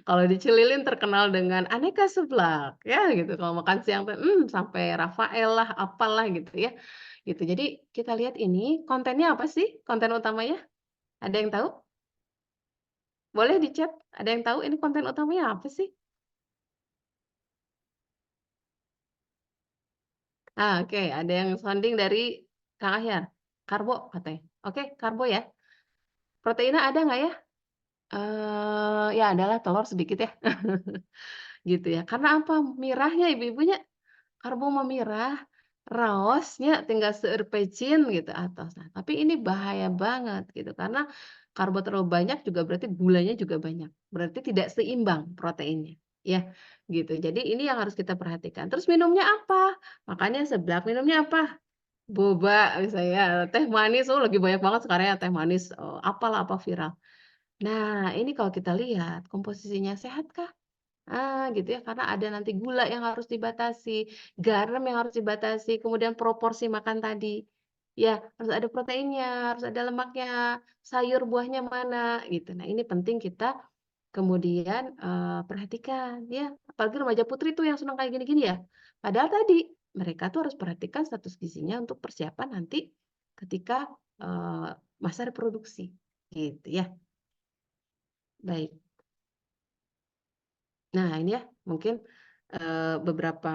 kalau di Cililin terkenal dengan aneka seblak, ya gitu. Kalau makan siang tuh, sampai Rafael lah, apalah gitu ya, gitu. Jadi kita lihat ini kontennya apa sih, konten utamanya? Ada yang tahu? Boleh di chat, ada yang tahu ini konten utamanya apa sih? Oke, ada yang sounding dari Kang Ahyar, karbo katanya. Oke, karbo ya. Proteinnya ada nggak ya? Ya adalah telur sedikit ya, gitu ya. Karena apa? Mirahnya ibu-ibunya karbo memirah, raosnya tinggal seueur pecin gitu atos. Nah, tapi ini bahaya banget gitu, karena karbo terlalu banyak juga berarti gulanya juga banyak. Berarti tidak seimbang proteinnya, ya, gitu. Jadi ini yang harus kita perhatikan. Terus minumnya apa? Makannya seblak, minumnya apa? Boba misalnya, teh manis, oh lagi banyak banget sekarang ya teh manis, apalah apa viral. Nah, ini kalau kita lihat komposisinya sehatkah? Gitu ya, karena ada nanti gula yang harus dibatasi, garam yang harus dibatasi, kemudian proporsi makan tadi. Ya, harus ada proteinnya, harus ada lemaknya, sayur buahnya mana, gitu. Nah, ini penting kita kemudian, perhatikan ya, apalagi remaja putri tuh yang senang kayak gini-gini ya. Padahal tadi, mereka tuh harus perhatikan status gizinya untuk persiapan nanti ketika, masa reproduksi, gitu ya. Baik. Nah, ini ya, mungkin, beberapa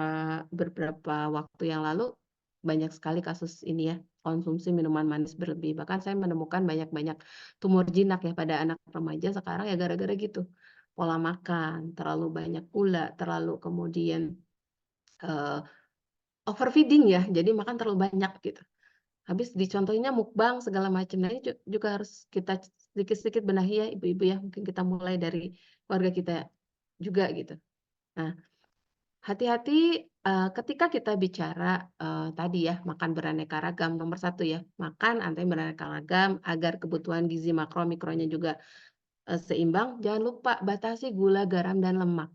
beberapa waktu yang lalu banyak sekali kasus ini ya, konsumsi minuman manis berlebih. Bahkan saya menemukan banyak-banyak tumor jinak ya pada anak remaja sekarang ya gara-gara gitu. Pola makan, terlalu banyak gula, terlalu kemudian, eee, overfeeding ya, jadi makan terlalu banyak gitu. Habis dicontohinnya mukbang segala macam. Nah, ini juga harus kita sedikit-sedikit benahi ya ibu-ibu ya, mungkin kita mulai dari keluarga kita juga gitu. Nah, hati-hati, ketika kita bicara, tadi ya, makan beraneka ragam, nomor satu ya, makan antara beraneka ragam agar kebutuhan gizi makro mikronya juga, seimbang, jangan lupa batasi gula, garam, dan lemak.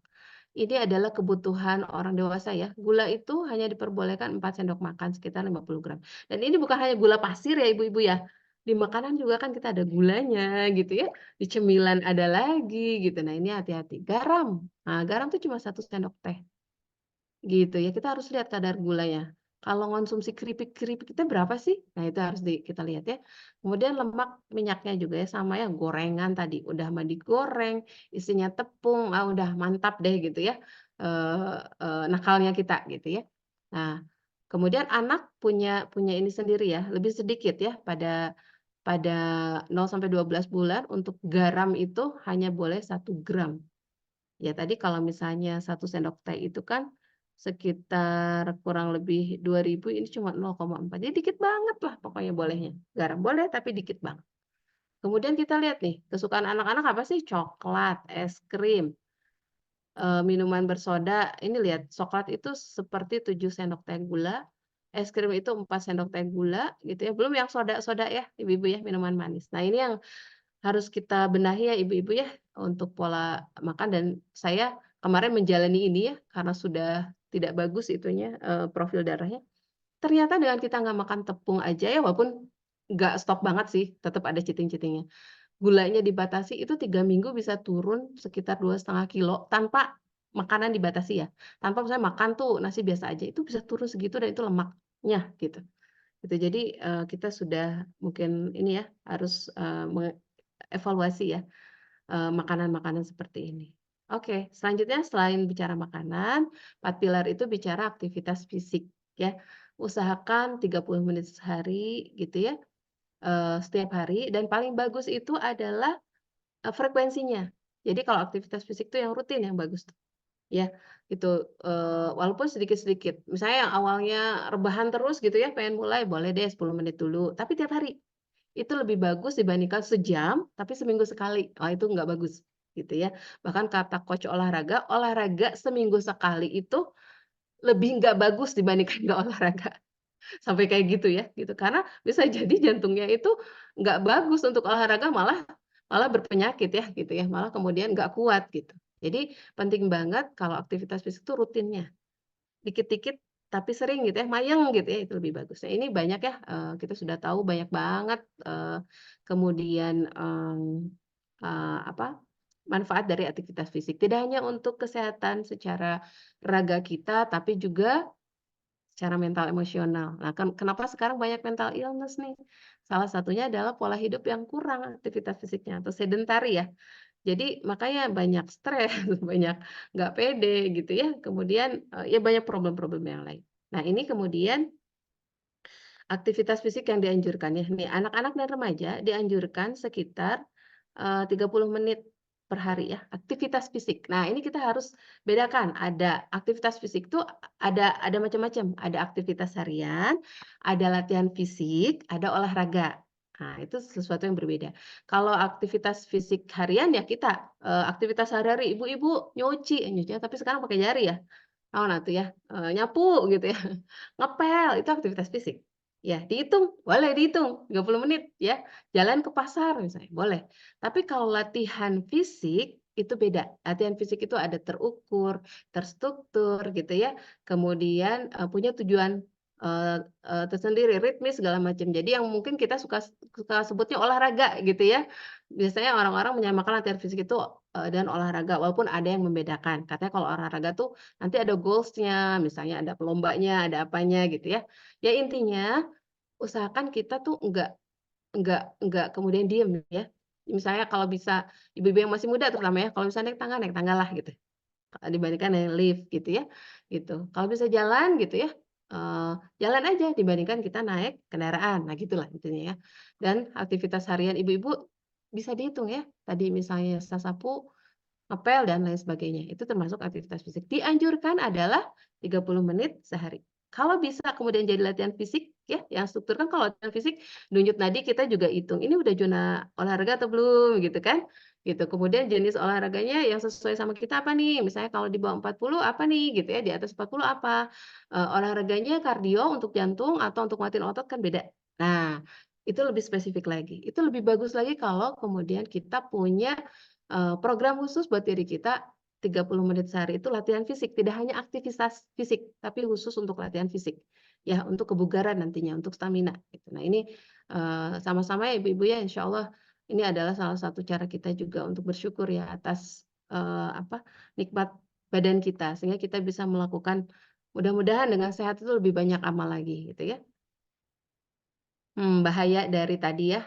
Ini adalah kebutuhan orang dewasa ya, gula itu hanya diperbolehkan 4 sendok makan, sekitar 50 gram. Dan ini bukan hanya gula pasir ya ibu-ibu ya, di makanan juga kan kita ada gulanya gitu ya, di cemilan ada lagi gitu. Nah ini hati-hati. Garam, nah garam tuh cuma 1 sendok teh. Gitu ya, kita harus lihat kadar gulanya. Kalau ngonsumsi keripik-keripik kita berapa sih? Nah, itu harus kita lihat ya. Kemudian lemak, minyaknya juga ya sama ya, gorengan tadi udah mah digoreng, isinya tepung, udah mantap deh gitu ya. Nakalnya kita gitu ya. Nah, kemudian anak punya punya ini sendiri ya, lebih sedikit ya pada pada 0 sampai 12 bulan untuk garam itu hanya boleh 1 gram. Ya tadi kalau misalnya 1 sendok teh itu kan sekitar kurang lebih 2.000, ini cuma 0,4. Jadi dikit banget lah pokoknya bolehnya. Garam boleh tapi dikit banget. Kemudian kita lihat nih, kesukaan anak-anak apa sih? Coklat, es krim, minuman bersoda. Ini lihat, coklat itu seperti 7 sendok teh gula, es krim itu 4 sendok teh gula gitu ya. Belum yang soda-soda ya, ibu-ibu ya, minuman manis. Nah, ini yang harus kita benahi ya ibu-ibu ya, untuk pola makan dan saya kemarin menjalani ini ya, karena sudah tidak bagus itunya, profil darahnya. Ternyata dengan kita nggak makan tepung aja ya, walaupun nggak stop banget sih, tetap ada citing-citingnya. Gulanya dibatasi itu 3 minggu bisa turun sekitar 2,5 kilo tanpa makanan dibatasi ya. Tanpa misalnya makan tuh nasi biasa aja, itu bisa turun segitu dan itu lemaknya gitu. Gitu, jadi, kita sudah mungkin ini ya, harus, evaluasi ya, makanan-makanan seperti ini. Oke, selanjutnya selain bicara makanan, 4 pilar itu bicara aktivitas fisik ya. Usahakan 30 menit sehari gitu ya, setiap hari dan paling bagus itu adalah, frekuensinya. Jadi kalau aktivitas fisik itu yang rutin yang bagus tuh, ya, gitu, walaupun sedikit-sedikit. Misalnya yang awalnya rebahan terus gitu ya, pengen mulai, boleh deh 10 menit dulu, tapi tiap hari. Itu lebih bagus dibandingkan sejam, tapi seminggu sekali. Wah, itu nggak bagus, gitu ya. Bahkan kata coach olahraga, olahraga seminggu sekali itu lebih nggak bagus dibandingkan nggak olahraga. Sampai kayak gitu ya, gitu. Karena bisa jadi jantungnya itu nggak bagus untuk olahraga, malah malah berpenyakit ya, gitu ya. Malah kemudian nggak kuat, gitu. Jadi penting banget kalau aktivitas fisik itu rutinnya. Dikit-dikit tapi sering gitu ya, mayeng gitu ya, itu lebih bagus. Nah ini banyak ya, kita sudah tahu banyak banget, kemudian, apa, manfaat dari aktivitas fisik. Tidak hanya untuk kesehatan secara raga kita, tapi juga secara mental emosional. Nah kenapa sekarang banyak mental illness nih? Salah satunya adalah pola hidup yang kurang aktivitas fisiknya atau sedentari ya. Jadi makanya banyak stres, banyak nggak pede gitu ya, kemudian, ya banyak problem-problem yang lain. Nah ini kemudian aktivitas fisik yang dianjurkan ya, nih anak-anak dan remaja dianjurkan sekitar, 30 menit per hari ya, aktivitas fisik. Nah ini kita harus bedakan, ada aktivitas fisik tuh ada macam-macam, ada aktivitas harian, ada latihan fisik, ada olahraga. Nah itu sesuatu yang berbeda. Kalau aktivitas fisik harian ya kita, aktivitas sehari-hari ibu-ibu nyucinya tapi sekarang pakai jari ya. Oh nah tuh ya, nyapu gitu ya, ngepel, itu aktivitas fisik. Ya, dihitung, boleh dihitung 30 menit ya, jalan ke pasar misalnya, boleh. Tapi kalau latihan fisik itu beda, latihan fisik itu ada terukur, terstruktur gitu ya, kemudian, punya tujuan, tersendiri, ritmis segala macam. Jadi yang mungkin kita suka sebutnya olahraga gitu ya. Biasanya orang-orang menyamakan latihan fisik itu, dan olahraga, walaupun ada yang membedakan. Katanya kalau olahraga tuh nanti ada goals-nya, misalnya ada pelombanya, ada apanya gitu ya. Ya intinya, usahakan kita tuh enggak kemudian diem ya. Misalnya kalau bisa ibu-ibu yang masih muda terutama ya, kalau bisa naik tangga lah gitu, dibandingkan naik lift gitu ya, gitu. Kalau bisa jalan gitu ya, jalan aja dibandingkan kita naik kendaraan, nah gitulah intinya ya. Dan aktivitas harian ibu-ibu bisa dihitung ya, tadi misalnya sapu, ngepel dan lain sebagainya, itu termasuk aktivitas fisik. Dianjurkan adalah 30 menit sehari. Kalau bisa kemudian jadi latihan fisik ya, yang struktur kan kalau latihan fisik denyut nadi kita juga hitung, ini udah zona olahraga atau belum gitu kan, gitu. Kemudian jenis olahraganya yang sesuai sama kita apa nih, misalnya kalau di bawah 40 apa nih gitu ya, di atas 40 apa, olahraganya kardio untuk jantung atau untuk matiin otot kan beda. Nah, itu lebih spesifik lagi. Itu lebih bagus lagi kalau kemudian kita punya program khusus buat diri kita 30 menit sehari itu latihan fisik, tidak hanya aktivitas fisik, tapi khusus untuk latihan fisik. Ya, untuk kebugaran nantinya, untuk stamina gitu. Nah ini, sama-sama ya ibu-ibu ya, insya Allah ini adalah salah satu cara kita juga untuk bersyukur ya atas, apa, nikmat badan kita, sehingga kita bisa melakukan mudah-mudahan dengan sehat itu lebih banyak amal lagi gitu ya. Bahaya dari tadi ya,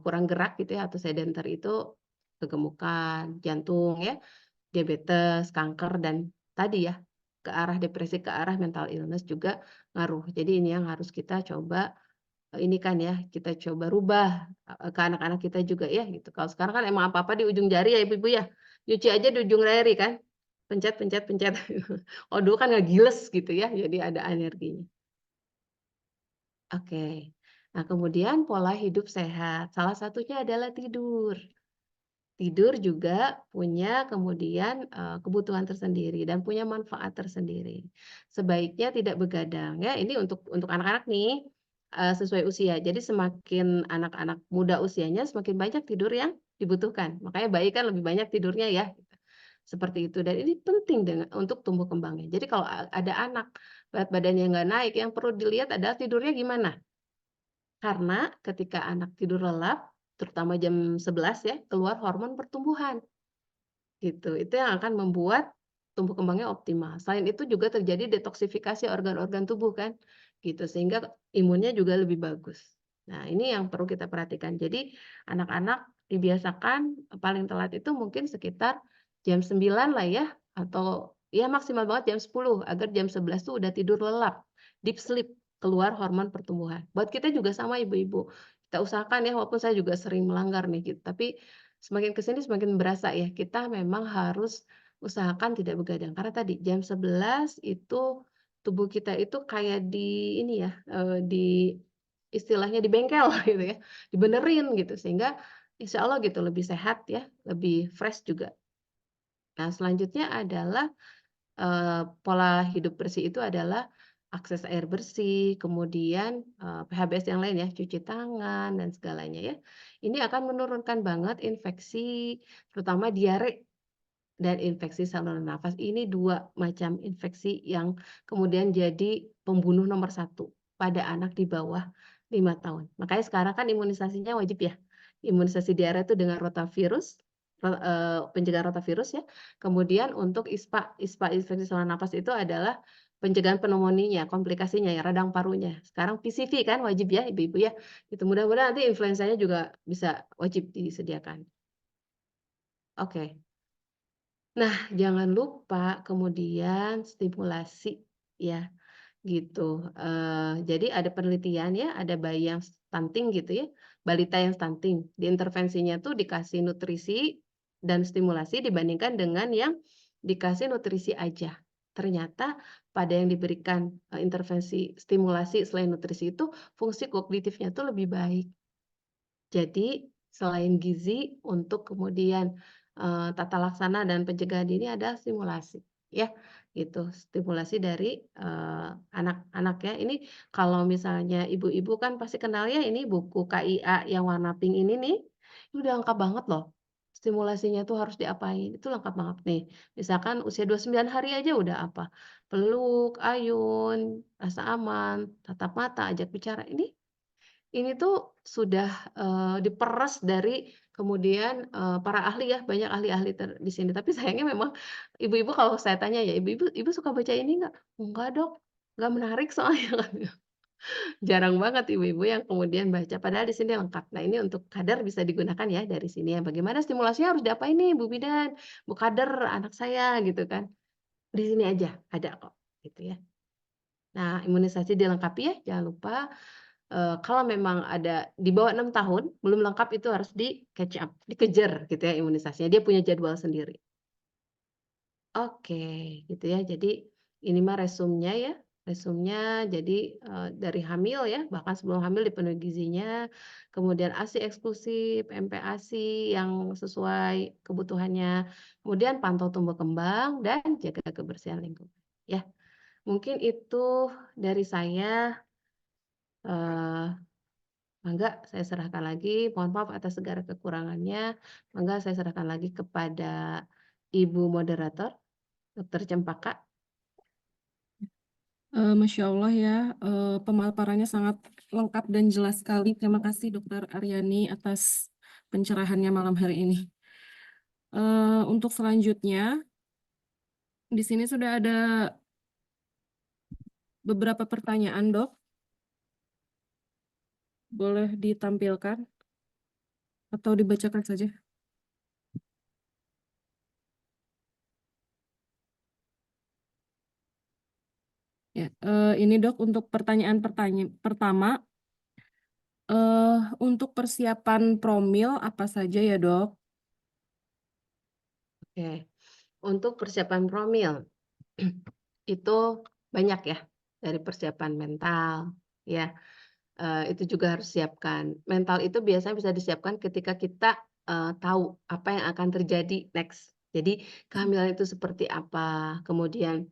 kurang gerak gitu ya atau sedenter itu kegemukan, jantung ya, diabetes, kanker, dan tadi ya, ke arah depresi, ke arah mental illness juga ngaruh. Jadi ini yang harus kita coba, ini kan ya, kita coba rubah, ke anak-anak kita juga ya gitu. Kalau sekarang kan emang apa-apa di ujung jari ya ibu-ibu ya, nyuci aja di ujung jari kan, pencet pencet pencet. Oh dulu kan ngegiles gitu ya, jadi ada energinya. Oke. Nah kemudian pola hidup sehat, salah satunya adalah tidur. Tidur juga punya kemudian, kebutuhan tersendiri dan punya manfaat tersendiri. Sebaiknya tidak begadang ya, ini untuk anak-anak nih, sesuai usia. Jadi semakin anak-anak muda usianya, semakin banyak tidur yang dibutuhkan. Makanya bayi kan lebih banyak tidurnya ya, gitu. Seperti itu dan ini penting untuk tumbuh kembangnya. Jadi kalau ada anak berat badannya nggak naik, yang perlu dilihat adalah tidurnya gimana. Karena ketika anak tidur lelap, terutama jam 11 ya, keluar hormon pertumbuhan, gitu. Itu yang akan membuat tumbuh kembangnya optimal. Selain itu juga terjadi detoksifikasi organ-organ tubuh kan, gitu. Sehingga imunnya juga lebih bagus. Nah, ini yang perlu kita perhatikan. Jadi anak-anak dibiasakan paling telat itu mungkin sekitar jam 9 lah ya, atau ya maksimal banget jam 10 agar jam 11 tuh udah tidur lelap, deep sleep, keluar hormon pertumbuhan. Buat kita juga sama ibu-ibu, kita usahakan ya walaupun saya juga sering melanggar nih gitu, tapi semakin ke sini semakin berasa ya, kita memang harus usahakan tidak begadang. Karena tadi jam 11 itu tubuh kita itu kayak di ini ya, di istilahnya di bengkel gitu ya, dibenerin gitu sehingga insya Allah gitu lebih sehat ya, lebih fresh juga. Nah selanjutnya adalah, pola hidup bersih itu adalah akses air bersih, kemudian, PHBS yang lain ya, cuci tangan dan segalanya ya. Ini akan menurunkan banget infeksi, terutama diare dan infeksi saluran nafas. Ini 2 macam infeksi yang kemudian jadi pembunuh nomor 1 pada anak di bawah 5 tahun. Makanya sekarang kan imunisasinya wajib ya. Imunisasi diare itu dengan rotavirus, pencegahan rotavirus ya. Kemudian untuk ISPA infeksi saluran nafas itu adalah pencegahan pneumonia, komplikasinya ya, radang parunya. Sekarang PCV kan wajib ya ibu-ibu ya. Itu mudah-mudahan nanti influenzanya juga bisa wajib disediakan. Oke. Nah, jangan lupa kemudian stimulasi ya, gitu. Jadi ada penelitian ya, ada bayi yang stunting gitu ya, balita yang stunting, diintervensinya tuh dikasih nutrisi dan stimulasi dibandingkan dengan yang dikasih nutrisi aja. Ternyata pada yang diberikan, intervensi stimulasi selain nutrisi itu fungsi kognitifnya tuh lebih baik. Jadi, selain gizi untuk kemudian, tata laksana dan pencegahan dini ada stimulasi, ya, gitu. Stimulasi dari, anak-anak ya. Ini kalau misalnya ibu-ibu kan pasti kenal ya ini buku KIA yang warna pink ini nih, ini udah lengkap banget loh. Stimulasinya tuh harus diapain, itu lengkap banget nih. Misalkan usia 29 hari aja udah apa, peluk, ayun, rasa aman, tatap mata, ajak bicara, ini tuh sudah, diperes dari kemudian, para ahli ya, banyak ahli-ahli di sini. Tapi sayangnya memang ibu-ibu kalau saya tanya ya, "Ibu suka baca ini nggak?" "Enggak Dok, nggak menarik soalnya," katanya. Jarang banget ibu-ibu yang kemudian baca, padahal di sini lengkap. Nah ini untuk kader bisa digunakan ya dari sini ya, bagaimana stimulasinya harus diapain nih Bu Bidan, Bu kader anak saya gitu kan. Di sini aja, ada kok, gitu ya. Nah imunisasi dilengkapi ya, jangan lupa. Kalau memang ada di bawah 6 tahun, belum lengkap itu harus di-catch up, dikejar gitu ya imunisasinya, dia punya jadwal sendiri. Oke, gitu ya. Jadi ini mah resumnya ya, resumnya jadi, dari hamil ya, bahkan sebelum hamil dipenuhi gizinya, kemudian ASI eksklusif, MPASI yang sesuai kebutuhannya, kemudian pantau tumbuh kembang dan jaga kebersihan lingkungan, ya. Mungkin itu dari saya, eee mangga saya serahkan lagi, mohon maaf atas segala kekurangannya. Mangga saya serahkan lagi kepada Ibu moderator, Dokter Cempaka. Masya Allah ya, pemaparannya sangat lengkap dan jelas sekali. Terima kasih Dokter Aryani atas pencerahannya malam hari ini. Untuk selanjutnya, di sini sudah ada beberapa pertanyaan, Dok. Boleh ditampilkan atau dibacakan saja? Ya, ini Dok untuk pertanyaan pertama, untuk persiapan promil apa saja ya Dok? Oke, untuk persiapan promil, itu banyak ya, dari persiapan mental, ya, itu juga harus siapkan. Mental itu biasanya bisa disiapkan ketika kita, tahu apa yang akan terjadi next. Jadi kehamilan itu seperti apa, kemudian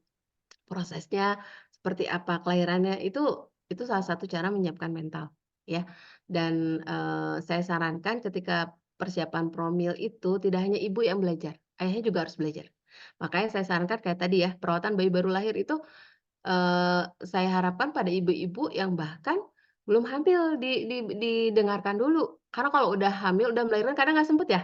prosesnya seperti apa, kelahirannya itu salah satu cara menyiapkan mental, ya. Dan, saya sarankan ketika persiapan promil itu tidak hanya ibu yang belajar, ayahnya juga harus belajar. Makanya saya sarankan kayak tadi ya, perawatan bayi baru lahir itu, saya harapkan pada ibu-ibu yang bahkan belum hamil didengarkan dulu. Karena kalau udah hamil, udah melahirkan kadang nggak sempet ya?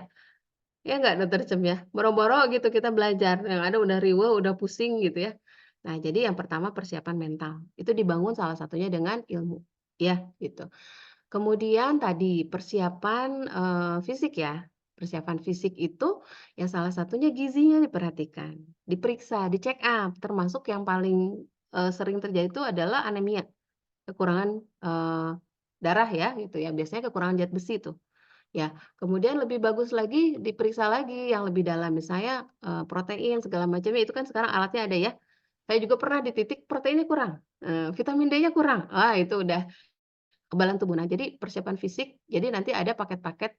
Ya nggak Dokter Cem ya? Boro-boro gitu kita belajar, yang ada udah riweuh, udah pusing gitu ya. Nah jadi yang pertama persiapan mental, itu dibangun salah satunya dengan ilmu, ya gitu. Kemudian tadi persiapan, fisik ya, Persiapan fisik itu ya salah satunya gizinya diperhatikan, diperiksa, di-check up, termasuk yang paling, sering terjadi itu adalah anemia, kekurangan, darah ya gitu ya, biasanya kekurangan zat besi tuh. Ya, kemudian lebih bagus lagi diperiksa lagi yang lebih dalam, misalnya, protein segala macamnya itu kan sekarang alatnya ada ya. Saya juga pernah di titik proteinnya kurang, vitamin D-nya kurang, itu udah kekebalan tubuh. Nah, jadi persiapan fisik, jadi nanti ada paket-paket,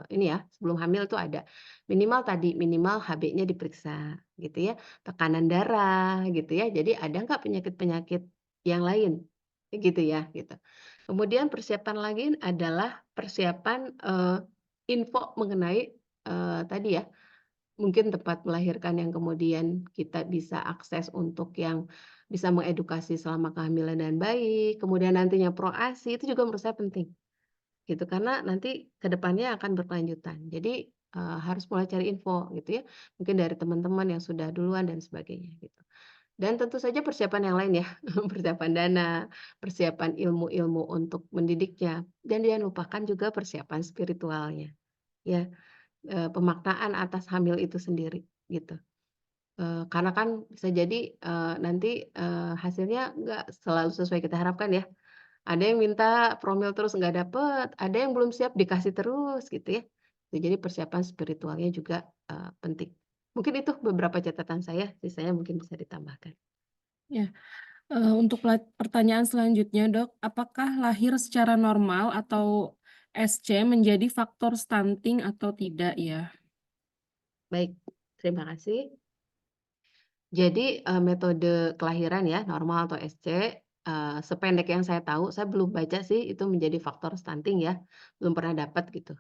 ini ya, sebelum hamil tuh ada. Minimal tadi, minimal HB-nya diperiksa gitu ya, tekanan darah gitu ya, jadi ada nggak penyakit-penyakit yang lain, gitu ya, gitu. Kemudian persiapan lagi adalah persiapan, info mengenai, tadi ya, mungkin tempat melahirkan yang kemudian kita bisa akses untuk yang bisa mengedukasi selama kehamilan dengan baik, kemudian nantinya pro-ASI itu juga menurut saya penting, gitu. Karena nanti ke depannya akan berkelanjutan. Jadi, harus mulai cari info gitu ya, mungkin dari teman-teman yang sudah duluan dan sebagainya gitu. Dan tentu saja persiapan yang lain ya, persiapan dana, persiapan ilmu-ilmu untuk mendidiknya, dan jangan lupakan juga persiapan spiritualnya, ya. Pemaknaan atas hamil itu sendiri, gitu. Karena kan bisa jadi, nanti, hasilnya nggak selalu sesuai kita harapkan ya. Ada yang minta promil terus nggak dapet, ada yang belum siap dikasih terus gitu ya. Jadi persiapan spiritualnya juga, penting. Mungkin itu beberapa catatan saya, sisanya mungkin bisa ditambahkan. Ya, untuk pertanyaan selanjutnya, Dok, apakah lahir secara normal atau SC menjadi faktor stunting atau tidak ya? Baik, terima kasih. Jadi, metode kelahiran ya, normal atau SC, sependek yang saya tahu, saya belum baca sih itu menjadi faktor stunting ya, belum pernah dapat gitu.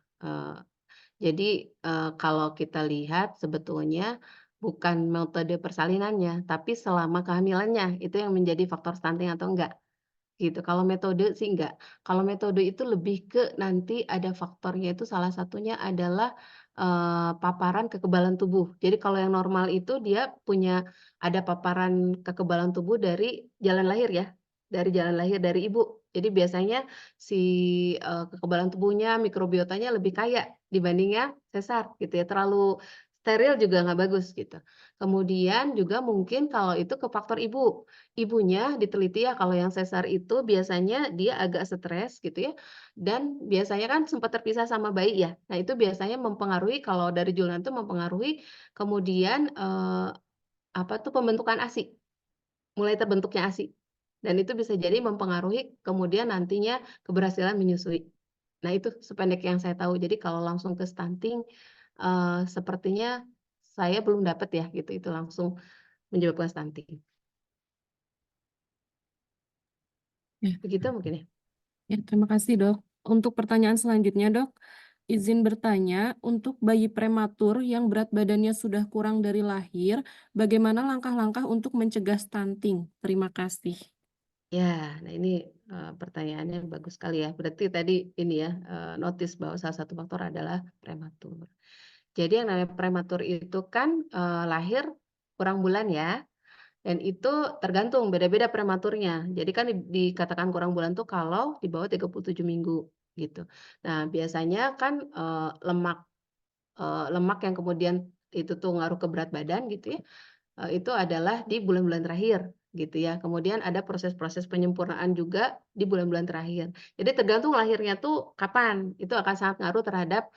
Jadi, kalau kita lihat sebetulnya bukan metode persalinannya, tapi selama kehamilannya, itu yang menjadi faktor stunting atau enggak. Gitu, kalau metode sih enggak. Kalau metode itu lebih ke nanti ada faktornya itu salah satunya adalah, paparan kekebalan tubuh. Jadi kalau yang normal itu dia punya ada paparan kekebalan tubuh dari jalan lahir ya, dari jalan lahir dari ibu. Jadi biasanya si, kekebalan tubuhnya, mikrobiotanya lebih kaya dibandingnya sesar gitu ya, terlalu steril juga nggak bagus gitu. Kemudian juga mungkin kalau itu ke faktor ibu. Ibunya diteliti ya kalau yang sesar itu biasanya dia agak stres gitu ya, dan biasanya kan sempat terpisah sama bayi ya. Nah itu biasanya mempengaruhi kalau dari Julnan itu mempengaruhi kemudian, apa tuh pembentukan ASI, mulai terbentuknya ASI. Dan itu bisa jadi mempengaruhi kemudian nantinya keberhasilan menyusui. Nah itu sependek yang saya tahu. Jadi kalau langsung ke stunting, sepertinya saya belum dapat ya gitu, itu langsung menyebabkan stunting. Ya. Begitu mungkin ya? Ya, terima kasih, Dok. Untuk pertanyaan selanjutnya, Dok, izin bertanya, untuk bayi prematur yang berat badannya sudah kurang dari lahir, bagaimana langkah-langkah untuk mencegah stunting? Terima kasih. Ya, nah ini, pertanyaannya bagus sekali ya. Berarti tadi ini ya, notice bahwa salah satu faktor adalah prematur. Jadi yang namanya prematur itu kan, lahir kurang bulan ya, dan itu tergantung beda-beda prematurnya. Jadi kan dikatakan kurang bulan tuh kalau di bawah 37 minggu, gitu. Nah biasanya kan, lemak yang kemudian itu tuh ngaruh ke berat badan gitu ya, itu adalah di bulan-bulan terakhir gitu ya. Kemudian ada proses-proses penyempurnaan juga di bulan-bulan terakhir. Jadi tergantung lahirnya tuh kapan, itu akan sangat ngaruh terhadap,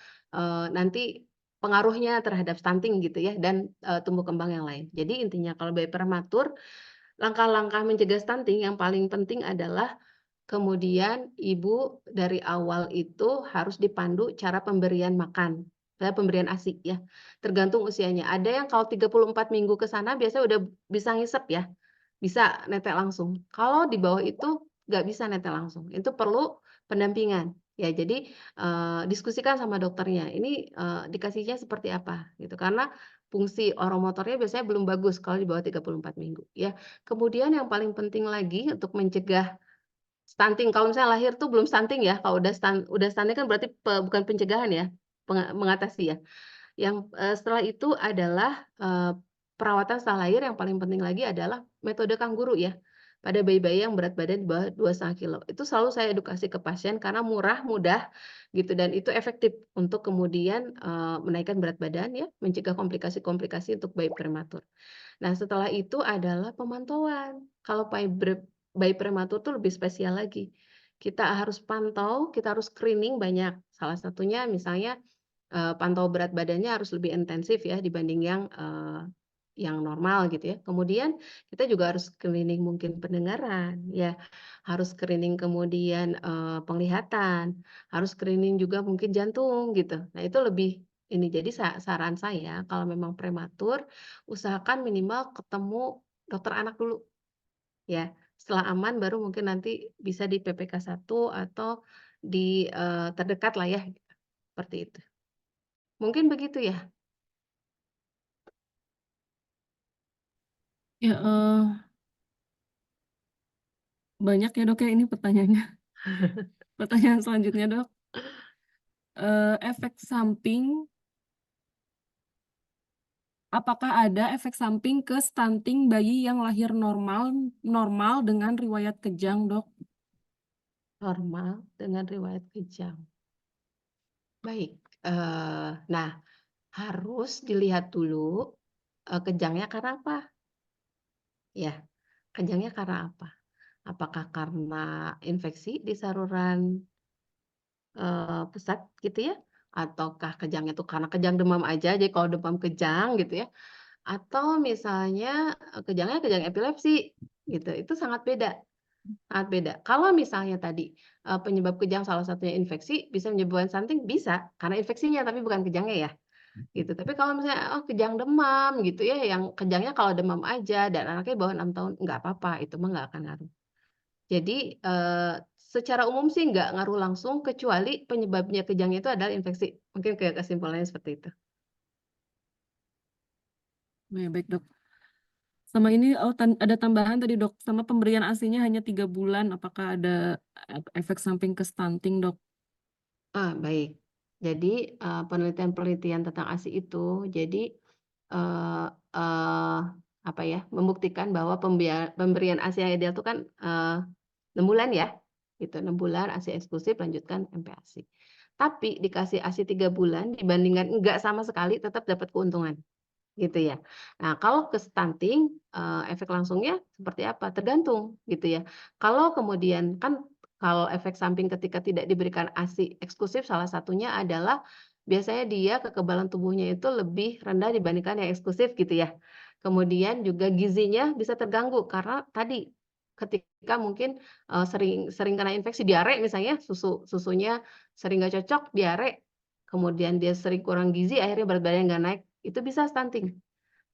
nanti pengaruhnya terhadap stunting gitu ya dan, tumbuh kembang yang lain. Jadi intinya kalau bayi prematur, langkah-langkah mencegah stunting yang paling penting adalah kemudian ibu dari awal itu harus dipandu cara pemberian makan, pemberian ASI ya, tergantung usianya. Ada yang kalau 34 minggu ke sana biasanya udah bisa ngisep ya, bisa netek langsung. Kalau di bawah itu nggak bisa netek langsung, itu perlu pendampingan. Ya jadi, diskusikan sama dokternya, ini, dikasihnya seperti apa gitu, karena fungsi oromotornya biasanya belum bagus kalau di bawah 34 minggu ya. Kemudian yang paling penting lagi untuk mencegah stunting, kalau misalnya lahir tuh belum stunting ya, kalau udah stunting kan berarti bukan pencegahan ya, mengatasi ya. Yang, setelah itu adalah, perawatan setelah lahir yang paling penting lagi adalah metode kangguru ya. pada bayi-bayi yang berat badan di bawah 2,5 kilo. Itu selalu saya edukasi ke pasien karena murah, mudah gitu dan itu efektif untuk kemudian, menaikkan berat badan ya, mencegah komplikasi-komplikasi untuk bayi prematur. Nah, setelah itu adalah pemantauan. Kalau bayi prematur tuh lebih spesial lagi. Kita harus pantau, kita harus screening banyak. Salah satunya misalnya, pantau berat badannya harus lebih intensif ya dibanding yang normal gitu ya. Kemudian kita juga harus screening mungkin pendengaran ya, harus screening kemudian, penglihatan, harus screening juga mungkin jantung gitu. Nah, itu lebih ini, jadi saran saya kalau memang prematur, usahakan minimal ketemu dokter anak dulu ya. Setelah aman baru mungkin nanti bisa di PPK 1 atau di, terdekat lah ya, seperti itu. Mungkin begitu ya? Ya, banyak ya dok ya ini pertanyaannya. Pertanyaan selanjutnya dok, efek samping, apakah ada efek samping ke stunting bayi yang lahir normal dengan riwayat kejang dok? Normal dengan riwayat kejang. Baik, nah harus dilihat dulu, kejangnya karena apa? Ya, kejangnya karena apa? Apakah karena infeksi di saluran pusat gitu ya? Ataukah kejangnya itu karena kejang demam aja, jadi kalau demam kejang gitu ya? Atau misalnya, kejangnya kejang epilepsi gitu, itu sangat beda. Sangat beda. Kalau misalnya tadi, penyebab kejang salah satunya infeksi, bisa menyebabkan stunting? Bisa, karena infeksinya tapi bukan kejangnya ya, gitu. Tapi kalau misalnya, oh kejang demam gitu ya, yang kejangnya kalau demam aja dan anaknya bawah 6 tahun, nggak apa-apa, itu mah nggak akan ngaruh. Jadi, secara umum sih nggak ngaruh langsung, kecuali penyebabnya kejangnya itu adalah infeksi. Mungkin kayak kesimpulannya seperti itu. Ya, baik dok. Sama ini ada tambahan tadi dok, sama pemberian ASI-nya hanya 3 bulan, apakah ada efek samping ke stunting dok? Baik. Jadi, penelitian-penelitian tentang ASI itu, jadi, eee eee, apa ya, membuktikan bahwa pemberian ASI yang ideal itu kan, 6 bulan ya, gitu, 6 bulan ASI eksklusif lanjutkan MPASI. Tapi dikasih ASI 3 bulan dibandingkan enggak sama sekali tetap dapat keuntungan. Gitu ya. Nah, kalau ke stunting, efek langsungnya seperti apa? Tergantung gitu ya. Kalau kemudian kan kalau efek samping ketika tidak diberikan ASI eksklusif salah satunya adalah biasanya dia kekebalan tubuhnya itu lebih rendah dibandingkan yang eksklusif gitu ya. Kemudian juga gizinya bisa terganggu karena tadi ketika mungkin, sering sering kena infeksi diare misalnya, susunya sering nggak cocok, diare, kemudian dia sering kurang gizi akhirnya berat badannya nggak naik, itu bisa stunting.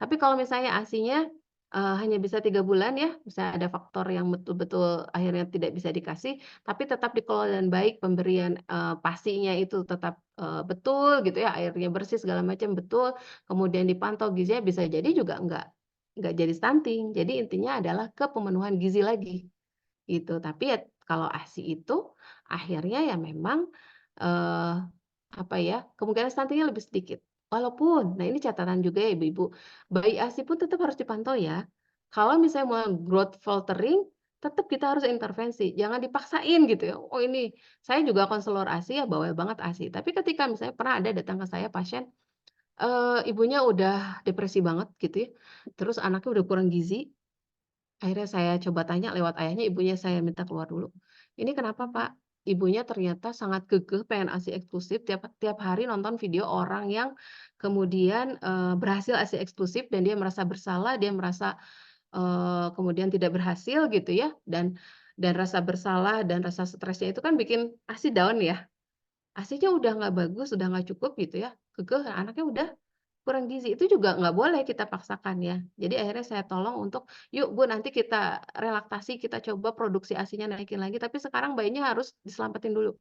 Tapi kalau misalnya ASI-nya, hanya bisa 3 bulan ya, misalnya ada faktor yang betul-betul akhirnya tidak bisa dikasih, tapi tetap dikelola dengan baik pemberian, PASI-nya itu tetap, betul gitu ya, airnya bersih segala macam betul, kemudian dipantau gizinya bisa jadi juga nggak jadi stunting. Jadi intinya adalah ke pemenuhan gizi lagi, gitu. Tapi ya kalau ASI itu akhirnya ya memang, eee, apa ya, kemungkinan stunting-nya lebih sedikit. Walaupun, nah ini catatan juga ya ibu-ibu, bayi ASI pun tetap harus dipantau ya. Kalau misalnya mulai growth faltering, tetap kita harus intervensi, jangan dipaksain gitu ya. Oh ini, saya juga konselor ASI ya bawel banget ASI, tapi ketika misalnya pernah ada datang ke saya pasien, ibunya udah depresi banget gitu ya, terus anaknya udah kurang gizi. Akhirnya saya coba tanya lewat ayahnya, ibunya saya minta keluar dulu. "Ini kenapa, Pak?" Ibunya ternyata sangat kekeh pengen ASI eksklusif, tiap tiap hari nonton video orang yang kemudian, berhasil ASI eksklusif dan dia merasa bersalah, dia merasa, kemudian tidak berhasil gitu ya, dan rasa bersalah dan rasa stresnya itu kan bikin ASI down ya. ASI-nya udah nggak bagus, udah nggak cukup gitu ya, kekeh anaknya udah kurang gizi, itu juga nggak boleh kita paksakan ya. Jadi akhirnya saya tolong untuk, "Yuk Bu, nanti kita relaksasi, kita coba produksi ASI-nya naikin lagi, tapi sekarang bayinya harus diselamatin dulu."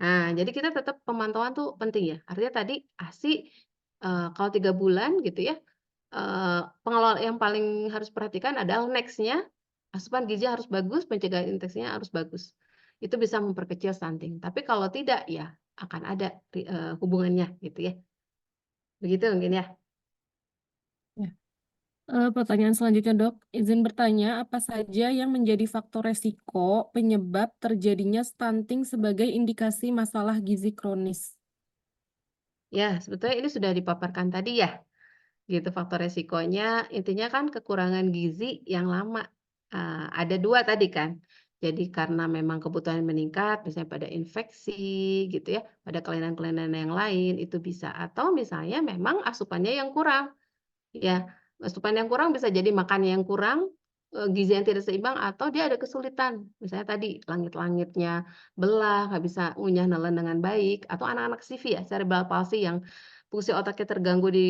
Nah, jadi kita tetap pemantauan tuh penting ya. Artinya tadi ASI, kalau 3 bulan gitu ya, pengelola yang paling harus perhatikan adalah next-nya, asupan gizi harus bagus, pencegahan infeksinya harus bagus. Itu bisa memperkecil stunting, tapi kalau tidak ya akan ada hubungannya gitu ya. Begitu mungkin ya? Ya. Pertanyaan selanjutnya, Dok. Izin bertanya, apa saja yang menjadi faktor resiko penyebab terjadinya stunting sebagai indikasi masalah gizi kronis? Ya, sebetulnya ini sudah dipaparkan tadi ya, gitu faktor resikonya. Intinya kan kekurangan gizi yang lama. Ada 2 tadi kan. Jadi karena memang kebutuhan meningkat, misalnya pada infeksi gitu ya, pada kelainan-kelainan yang lain itu bisa. Atau misalnya memang asupannya yang kurang. Ya, asupan yang kurang bisa jadi makannya yang kurang, gizi yang tidak seimbang, atau dia ada kesulitan. Misalnya tadi langit-langitnya belah, nggak bisa ngunyah nelen dengan baik, atau anak-anak CV ya, cerebral palsy yang fungsi otaknya terganggu di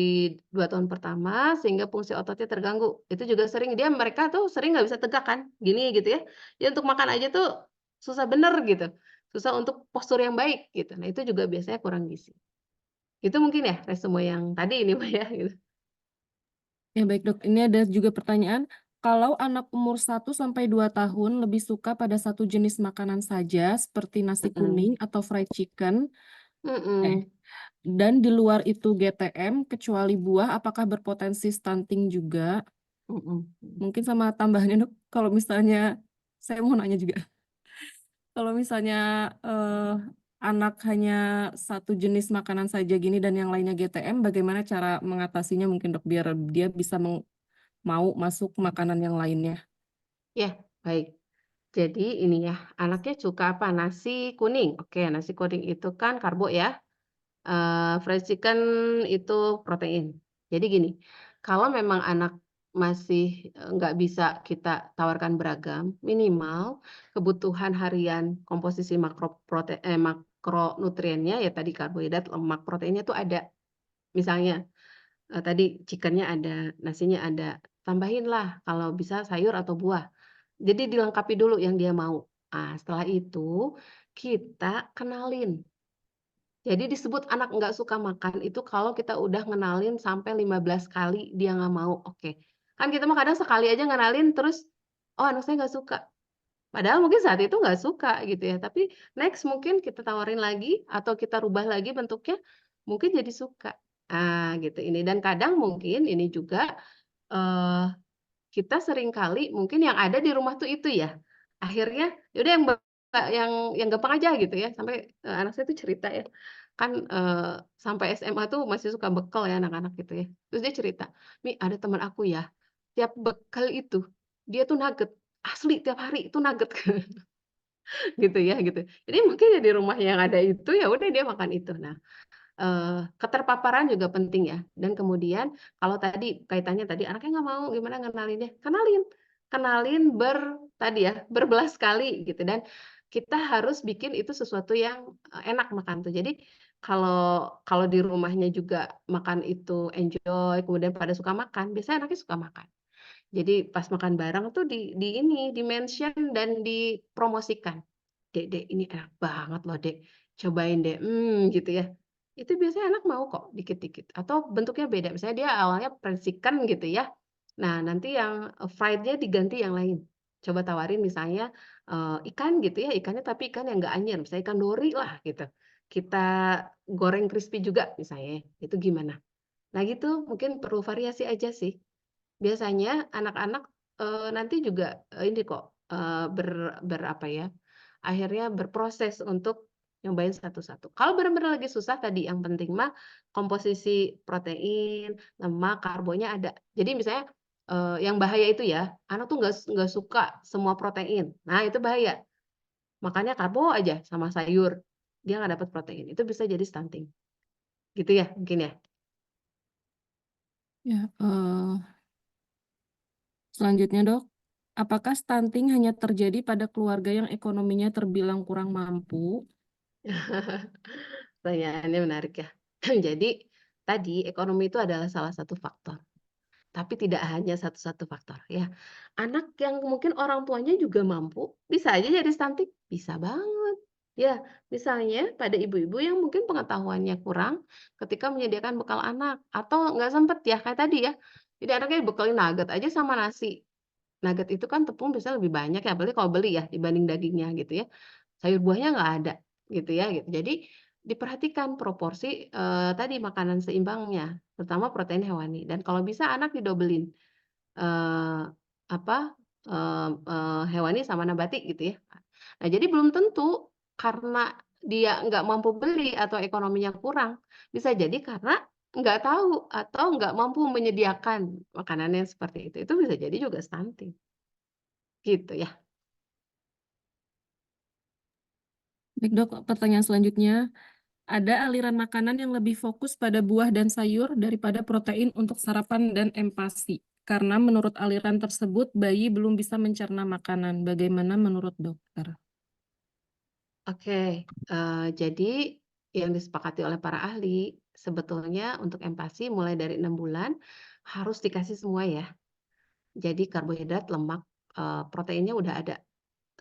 2 tahun pertama, sehingga fungsi ototnya terganggu. Itu juga sering mereka tuh sering nggak bisa tegak kan, gini gitu ya. Dia untuk makan aja tuh susah bener gitu, susah untuk postur yang baik gitu. Nah, itu juga biasanya kurang gizi. Itu mungkin ya resume yang tadi ini Mbak ya, gitu. Ya baik, Dok. Ini ada juga pertanyaan, kalau anak umur 1 sampai 2 tahun lebih suka pada satu jenis makanan saja, seperti nasi Mhm, kuning atau fried chicken, eh, mhm. dan di luar itu GTM, kecuali buah, apakah berpotensi stunting juga? Mhm, mhm. Mungkin sama tambahannya, Dok, kalau misalnya, saya mau nanya juga, kalau misalnya anak hanya satu jenis makanan saja gini dan yang lainnya GTM, bagaimana cara mengatasinya mungkin, Dok, biar dia bisa mau masuk makanan yang lainnya? Ya, baik. Jadi ini ya, anaknya suka apa? Nasi kuning. Oke, nasi kuning itu kan karbo ya, fried chicken itu protein. Jadi gini, kalau memang anak masih, nggak bisa kita tawarkan beragam, minimal kebutuhan harian komposisi makronutriennya ya tadi karbohidrat, lemak, proteinnya tuh ada. Misalnya, tadi chicken-nya ada, nasinya ada, tambahinlah kalau bisa sayur atau buah. Jadi dilengkapi dulu yang dia mau. Setelah itu kita kenalin. Jadi disebut anak nggak suka makan itu kalau kita udah ngenalin sampai 15 kali dia nggak mau, oke. Kan kita mah kadang sekali aja ngenalin terus, "Oh anak saya nggak suka." Padahal mungkin saat itu nggak suka gitu ya, tapi next mungkin kita tawarin lagi atau kita rubah lagi bentuknya, mungkin jadi suka. Gitu ini dan kadang mungkin ini juga, eee kita seringkali mungkin yang ada di rumah tuh itu ya. Akhirnya, ya udah yang gampang aja gitu ya, sampai, anak saya tuh cerita ya, kan, sampai SMA tuh masih suka bekal ya anak-anak gitu ya. Terus dia cerita, "Mi, ada teman aku ya, tiap bekal itu, dia tuh nugget, asli tiap hari itu nugget." Gitu ya, gitu. Jadi mungkin ya di rumah yang ada itu, ya udah dia makan itu. Nah, keterpaparan juga penting ya, dan kemudian kalau tadi kaitannya tadi anaknya nggak mau, gimana ngenalinnya? Kenalin, kenalin tadi ya, berbelas kali gitu dan kita harus bikin itu sesuatu yang, enak makan tuh. Jadi kalau kalau di rumahnya juga makan itu enjoy, kemudian pada suka makan, biasanya anaknya suka makan. Jadi pas makan bareng tuh di ini, di-mention dan dipromosikan. "Dek Dek, ini enak banget loh Dek, cobain deh," gitu ya. Itu biasanya anak mau kok dikit-dikit atau bentuknya beda, misalnya dia awalnya fried chicken gitu ya. Nah nanti yang, fried-nya diganti yang lain. Coba tawarin misalnya, ikan gitu ya, ikannya tapi ikan yang nggak anyir, misalnya ikan dori lah gitu. Kita goreng crispy juga misalnya, itu gimana? Nah gitu, mungkin perlu variasi aja sih. Biasanya anak-anak, nanti juga, ini kok, apa ya, akhirnya berproses untuk nyobain satu-satu. Kalau benar-benar lagi susah tadi yang penting mah komposisi protein, lemak, karbonya ada. Jadi misalnya, yang bahaya itu ya, anak tuh nggak suka semua protein. Nah itu bahaya, makannya karbo aja sama sayur, dia nggak dapat protein, itu bisa jadi stunting. Gitu ya mungkin ya? Ya, selanjutnya, Dok, apakah stunting hanya terjadi pada keluarga yang ekonominya terbilang kurang mampu? Pertanyaannya menarik ya. Jadi, tadi ekonomi itu adalah salah satu faktor, tapi tidak hanya satu-satu faktor ya. Anak yang mungkin orang tuanya juga mampu, bisa aja jadi stunting, bisa banget. Ya, misalnya pada ibu-ibu yang mungkin pengetahuannya kurang ketika menyediakan bekal anak atau nggak sempet ya kayak tadi ya. Jadi anaknya dibekelin nugget aja sama nasi. Nugget itu kan tepung biasanya lebih banyak ya, apalagi kalau beli ya dibanding dagingnya gitu ya. Sayur buahnya nggak ada gitu ya gitu. Jadi diperhatikan proporsi, tadi makanan seimbangnya, terutama protein hewani dan kalau bisa anak didobelin. eh, apa hewani sama nabati gitu ya. Nah, jadi belum tentu karena dia nggak mampu beli atau ekonominya kurang, bisa jadi karena nggak tahu atau nggak mampu menyediakan makanan yang seperti itu. Itu bisa jadi juga stunting, gitu ya. Baik dok, pertanyaan selanjutnya. Ada aliran makanan yang lebih fokus pada buah dan sayur daripada protein untuk sarapan dan empasi. Karena menurut aliran tersebut, bayi belum bisa mencerna makanan. Bagaimana menurut dokter? Oke, jadi yang disepakati oleh para ahli, sebetulnya untuk empasi mulai dari 6 bulan harus dikasih semua ya. Jadi karbohidrat, lemak, proteinnya udah ada.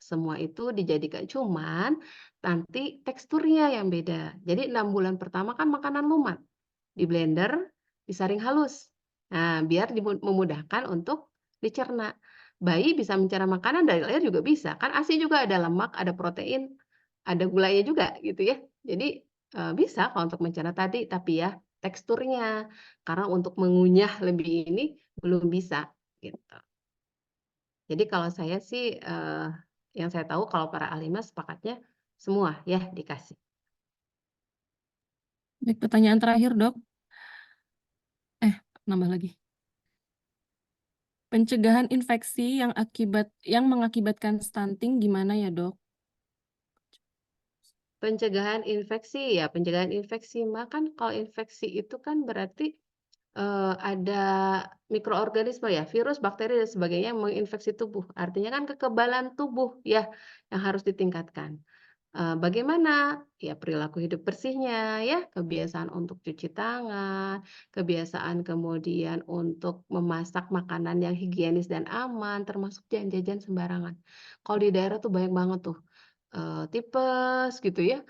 Semua itu dijadikan, cuman nanti teksturnya yang beda. Jadi 6 bulan pertama kan makanan lumat, di-blender, disaring halus. Nah, biar memudahkan untuk dicerna. Bayi bisa mencerna makanan dari lahir juga bisa, kan ASI juga ada lemak, ada protein, ada gulanya juga gitu ya. Jadi, bisa kalau untuk mencerna tadi, tapi ya teksturnya, karena untuk mengunyah lebih ini belum bisa, gitu. Jadi kalau saya sih, yang saya tahu kalau para ahli mah sepakatnya semua ya dikasih. Baik, pertanyaan terakhir dok. Nambah lagi. Pencegahan infeksi yang mengakibatkan stunting gimana ya dok? Pencegahan infeksi mah kan kalau infeksi itu kan berarti, ada mikroorganisme ya, virus, bakteri dan sebagainya yang menginfeksi tubuh. Artinya kan kekebalan tubuh ya yang harus ditingkatkan. Bagaimana? Ya perilaku hidup bersihnya ya, kebiasaan untuk cuci tangan, kebiasaan kemudian untuk memasak makanan yang higienis dan aman, termasuk jangan jajan sembarangan. Kalau di daerah tuh banyak banget tuh, tipes gitu ya,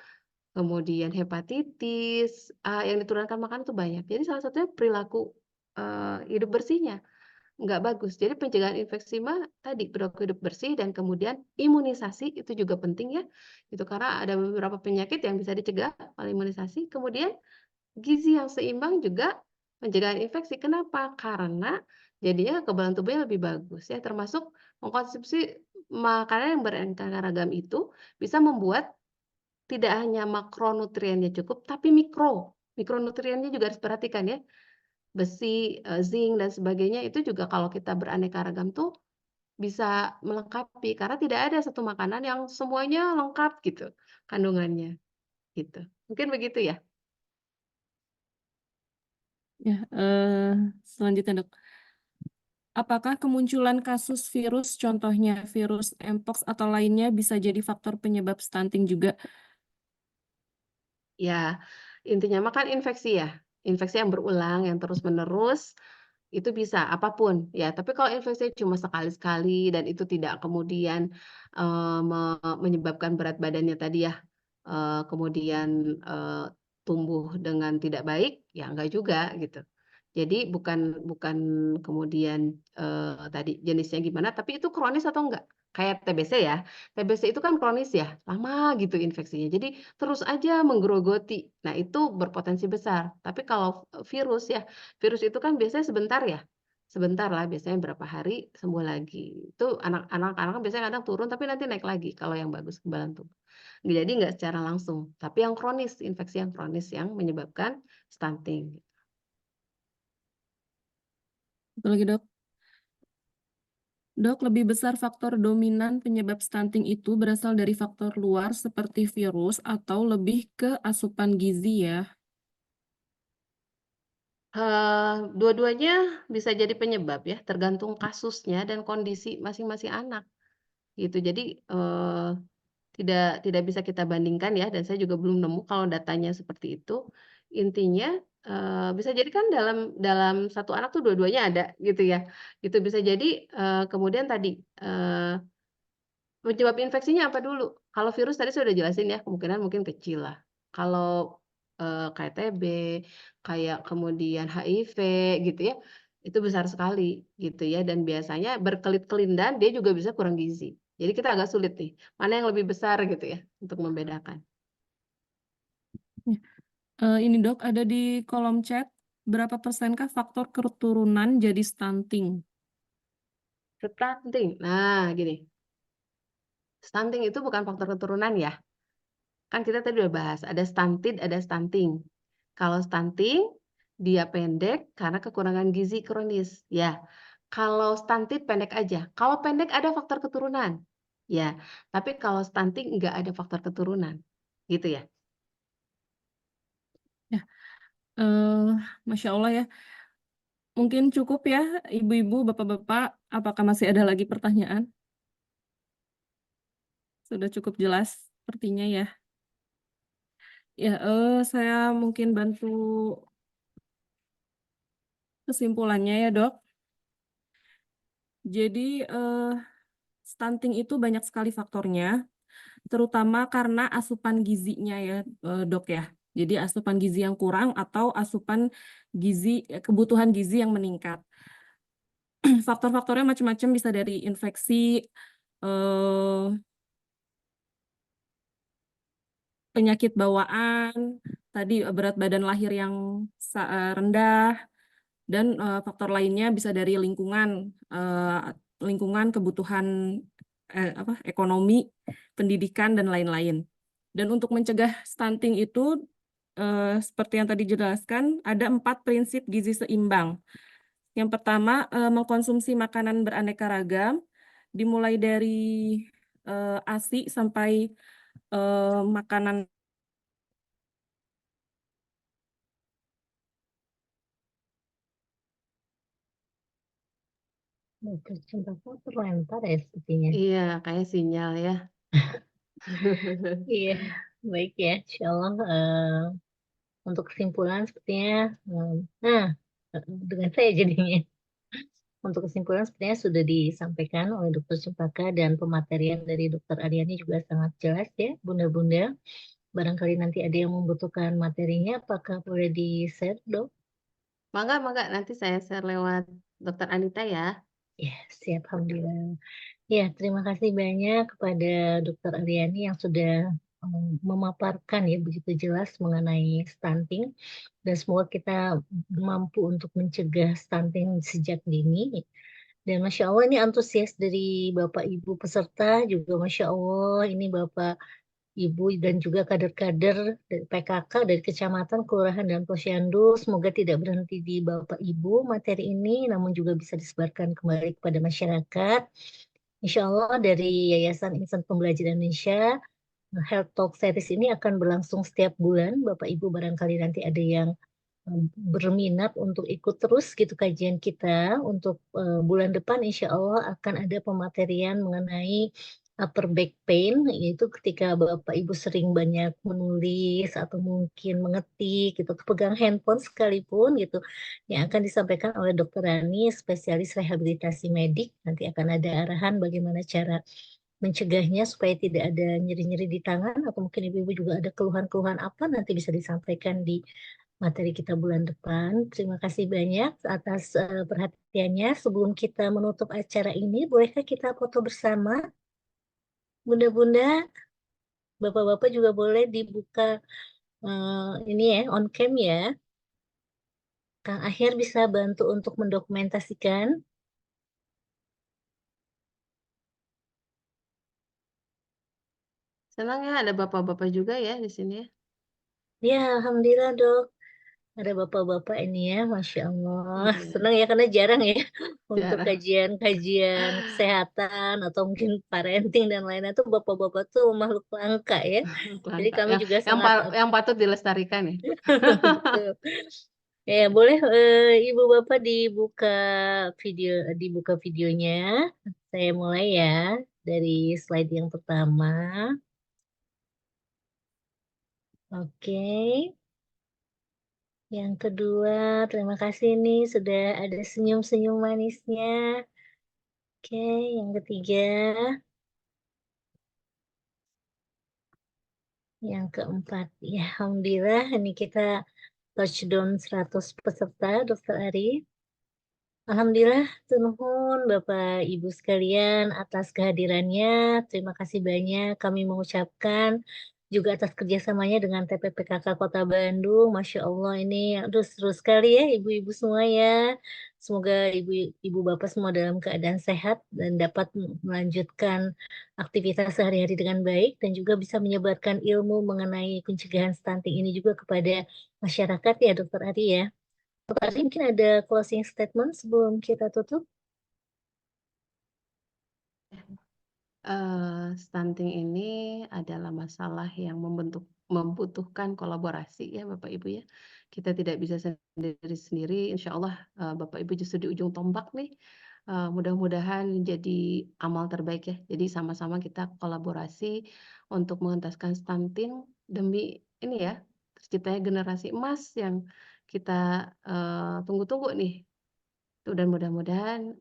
kemudian hepatitis, yang diturunkan makanan tuh banyak. Jadi salah satunya perilaku, hidup bersihnya. Nggak bagus. Jadi pencegahan infeksi mah tadi perilaku hidup bersih dan kemudian imunisasi itu juga penting ya. Itu karena ada beberapa penyakit yang bisa dicegah oleh imunisasi. Kemudian gizi yang seimbang juga pencegahan infeksi. Kenapa? Karena jadinya kekebalan tubuhnya lebih bagus ya. Termasuk mengkonsumsi makanan yang beraneka ragam itu bisa membuat tidak hanya makronutriennya cukup, tapi mikronutriennya juga harus perhatikan ya. Besi, zinc dan sebagainya itu juga kalau kita beraneka ragam tuh bisa melengkapi, karena tidak ada satu makanan yang semuanya lengkap gitu kandungannya, gitu. Mungkin begitu ya? Ya, selanjutnya dok. Apakah kemunculan kasus virus, contohnya virus mpox atau lainnya bisa jadi faktor penyebab stunting juga? Ya, intinya mah kan infeksi ya, infeksi yang berulang, yang terus-menerus, itu bisa apapun ya, tapi kalau infeksi cuma sekali-sekali dan itu tidak kemudian, menyebabkan berat badannya tadi ya, kemudian, tumbuh dengan tidak baik, ya enggak juga gitu. Jadi bukan bukan kemudian, tadi jenisnya gimana, tapi itu kronis atau enggak. Kayak TBC ya, TBC itu kan kronis ya, lama gitu infeksinya, jadi terus aja menggerogoti. Nah itu berpotensi besar, tapi kalau, virus ya, virus itu kan biasanya sebentar ya, sebentar lah biasanya berapa hari sembuh lagi. Itu anak-anak kan biasanya kadang turun tapi nanti naik lagi kalau yang bagus kekebalan tubuh. Jadi nggak secara langsung, tapi yang kronis, infeksi yang kronis yang menyebabkan stunting. Satu lagi dok. Dok, lebih besar faktor dominan penyebab stunting itu berasal dari faktor luar seperti virus atau lebih ke asupan gizi ya? Dua-duanya bisa jadi penyebab ya, tergantung kasusnya dan kondisi masing-masing anak, gitu. Jadi, tidak bisa kita bandingkan ya, dan saya juga belum nemu kalau datanya seperti itu. Intinya, bisa jadi kan dalam dalam satu anak tuh dua-duanya ada, gitu ya. Itu bisa jadi, kemudian tadi, penyebab infeksinya apa dulu? Kalau virus tadi saya udah jelasin ya, kemungkinan mungkin kecil lah. Kalau, kayak TB, kayak kemudian HIV gitu ya, itu besar sekali gitu ya, dan biasanya berkelit-kelindan dia juga bisa kurang gizi. Jadi kita agak sulit nih, mana yang lebih besar gitu ya, untuk membedakan. Ini dok, ada di kolom chat, berapa persenkah faktor keturunan jadi stunting? Stunting. Nah, gini. Stunting itu bukan faktor keturunan ya. Kan kita tadi udah bahas, ada stunted, ada stunting. Kalau stunting, dia pendek karena kekurangan gizi kronis. Ya, kalau stunted pendek aja. Kalau pendek ada faktor keturunan. Ya, tapi kalau stunting nggak ada faktor keturunan. Gitu ya. Ya, Masya Allah ya. Mungkin cukup ya, Ibu-ibu, Bapak-bapak. Apakah masih ada lagi pertanyaan? Sudah cukup jelas sepertinya ya. Ya, saya mungkin bantu kesimpulannya ya, Dok. Jadi, stunting itu banyak sekali faktornya, terutama karena asupan gizinya ya, Dok ya. Jadi asupan gizi yang kurang atau asupan gizi, kebutuhan gizi yang meningkat. Faktor-faktornya macam-macam, bisa dari infeksi, penyakit bawaan, tadi berat badan lahir yang rendah, dan faktor lainnya bisa dari lingkungan, kebutuhan ekonomi, pendidikan, dan lain-lain. Dan untuk mencegah stunting itu, seperti yang tadi dijelaskan, ada 4 prinsip gizi seimbang. Yang pertama, mengkonsumsi makanan beraneka ragam, dimulai dari ASI sampai makanan Dokter Cempaka terlempar ya sepertinya. Iya, kayak sinyal ya. Iya, baik ya, insya Allah. Untuk kesimpulan sepertinya, nah, dengan saya jadinya. Untuk kesimpulan sepertinya sudah disampaikan oleh Dokter Cempaka dan pematerian dari Dokter Aryani juga sangat jelas ya, Bunda-Bunda. Barangkali nanti ada yang membutuhkan materinya, apakah boleh di-share, Dok? Mangga, nanti saya share lewat Dokter Anita ya. Ya, siap, Alhamdulillah. Ya, terima kasih banyak kepada Dokter Aryani yang sudah memaparkan ya begitu jelas mengenai stunting, dan semoga kita mampu untuk mencegah stunting sejak dini. Dan Masya Allah ini antusias dari Bapak Ibu peserta juga, Masya Allah ini Bapak Ibu dan juga kader-kader dari PKK, dari kecamatan, kelurahan, dan posyandu. Semoga tidak berhenti di Bapak Ibu materi ini, namun juga bisa disebarkan kembali kepada masyarakat. Insya Allah dari Yayasan Insan Pembelajaran Indonesia, Health Talk Series ini akan berlangsung setiap bulan. Bapak Ibu barangkali nanti ada yang berminat untuk ikut terus gitu kajian kita. Untuk bulan depan insya Allah akan ada pematerian mengenai upper back pain, yaitu ketika Bapak Ibu sering banyak menulis atau mungkin mengetik gitu, atau pegang handphone sekalipun gitu, yang akan disampaikan oleh Dokter Rani, spesialis rehabilitasi medik. Nanti akan ada arahan bagaimana cara mencegahnya supaya tidak ada nyeri-nyeri di tangan, atau mungkin ibu-ibu juga ada keluhan-keluhan apa, nanti bisa disampaikan di materi kita bulan depan. Terima kasih banyak atas perhatiannya. Sebelum kita menutup acara ini, bolehkah kita foto bersama? Bunda-bunda, bapak-bapak juga boleh dibuka ini ya, on cam ya. Kang Akhir bisa bantu untuk mendokumentasikan. Senang ya ada bapak-bapak juga ya di sini ya. Ya, Alhamdulillah dok. Ada bapak-bapak ini ya, Masya Allah. Iya, Senang ya, karena jarang ya untuk jarang. kajian-kajian kesehatan atau mungkin parenting dan lain-lain tuh bapak-bapak tuh makhluk langka ya. Jadi Langka. kami Ya, juga sangat yang patut dilestarikan ya. betul. Ya, boleh Ibu Bapak dibuka videonya. Saya mulai ya dari slide yang pertama. Oke. Yang kedua, terima kasih nih sudah ada senyum-senyum manisnya. Oke, yang ketiga, yang keempat. Ya, Alhamdulillah ini kita touchdown 100 peserta, Dokter Ari. Alhamdulillah, nuhun Bapak Ibu sekalian atas kehadirannya. Terima kasih banyak kami mengucapkan juga atas kerjasamanya dengan TPPKK Kota Bandung. Masya Allah ini aduh seru sekali ya Ibu-Ibu semua ya. Semoga ibu bapak semua dalam keadaan sehat dan dapat melanjutkan aktivitas sehari-hari dengan baik dan juga bisa menyebarkan ilmu mengenai pencegahan stunting ini juga kepada masyarakat ya Dokter Ari ya. Dokter Ari mungkin ada closing statement sebelum kita tutup? Stunting ini adalah masalah yang membutuhkan kolaborasi ya Bapak Ibu ya. Kita tidak bisa sendiri-sendiri, insya Allah Bapak Ibu justru di ujung tombak nih. Mudah-mudahan jadi amal terbaik ya. Jadi sama-sama kita kolaborasi untuk mengentaskan stunting demi ini ya, terciptanya generasi emas yang kita tunggu-tunggu nih. Dan mudah-mudahan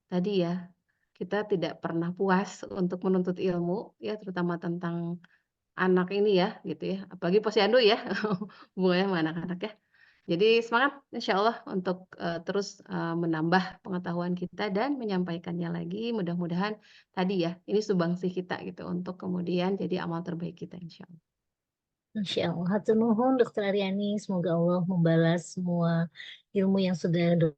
tadi ya, kita tidak pernah puas untuk menuntut ilmu ya, terutama tentang anak ini ya, gitu ya, apalagi posyandu ya, hubungannya sama anak-anak ya. Jadi semangat insya Allah untuk terus menambah pengetahuan kita dan menyampaikannya lagi. Mudah-mudahan tadi ya, ini sumbangsi kita gitu untuk kemudian jadi amal terbaik kita insya Allah. Insya Allah. Hatur nuhun Dokter Aryani. Semoga Allah membalas semua ilmu yang sudah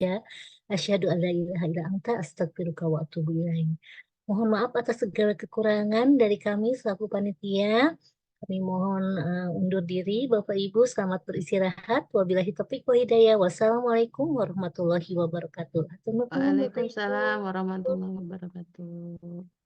ya. Asyhadu an la ilaha illa anta astagfiruka wa atubu ilaik. Mohon maaf atas segala kekurangan dari kami selaku panitia. Kami mohon undur diri. Bapak Ibu selamat beristirahat. Wabillahi taufiq wa hidayah. Wassalamualaikum warahmatullahi wabarakatuh. Hatur nuhun Bapak Ibu. Waalaikumsalam warahmatullahi wabarakatuh.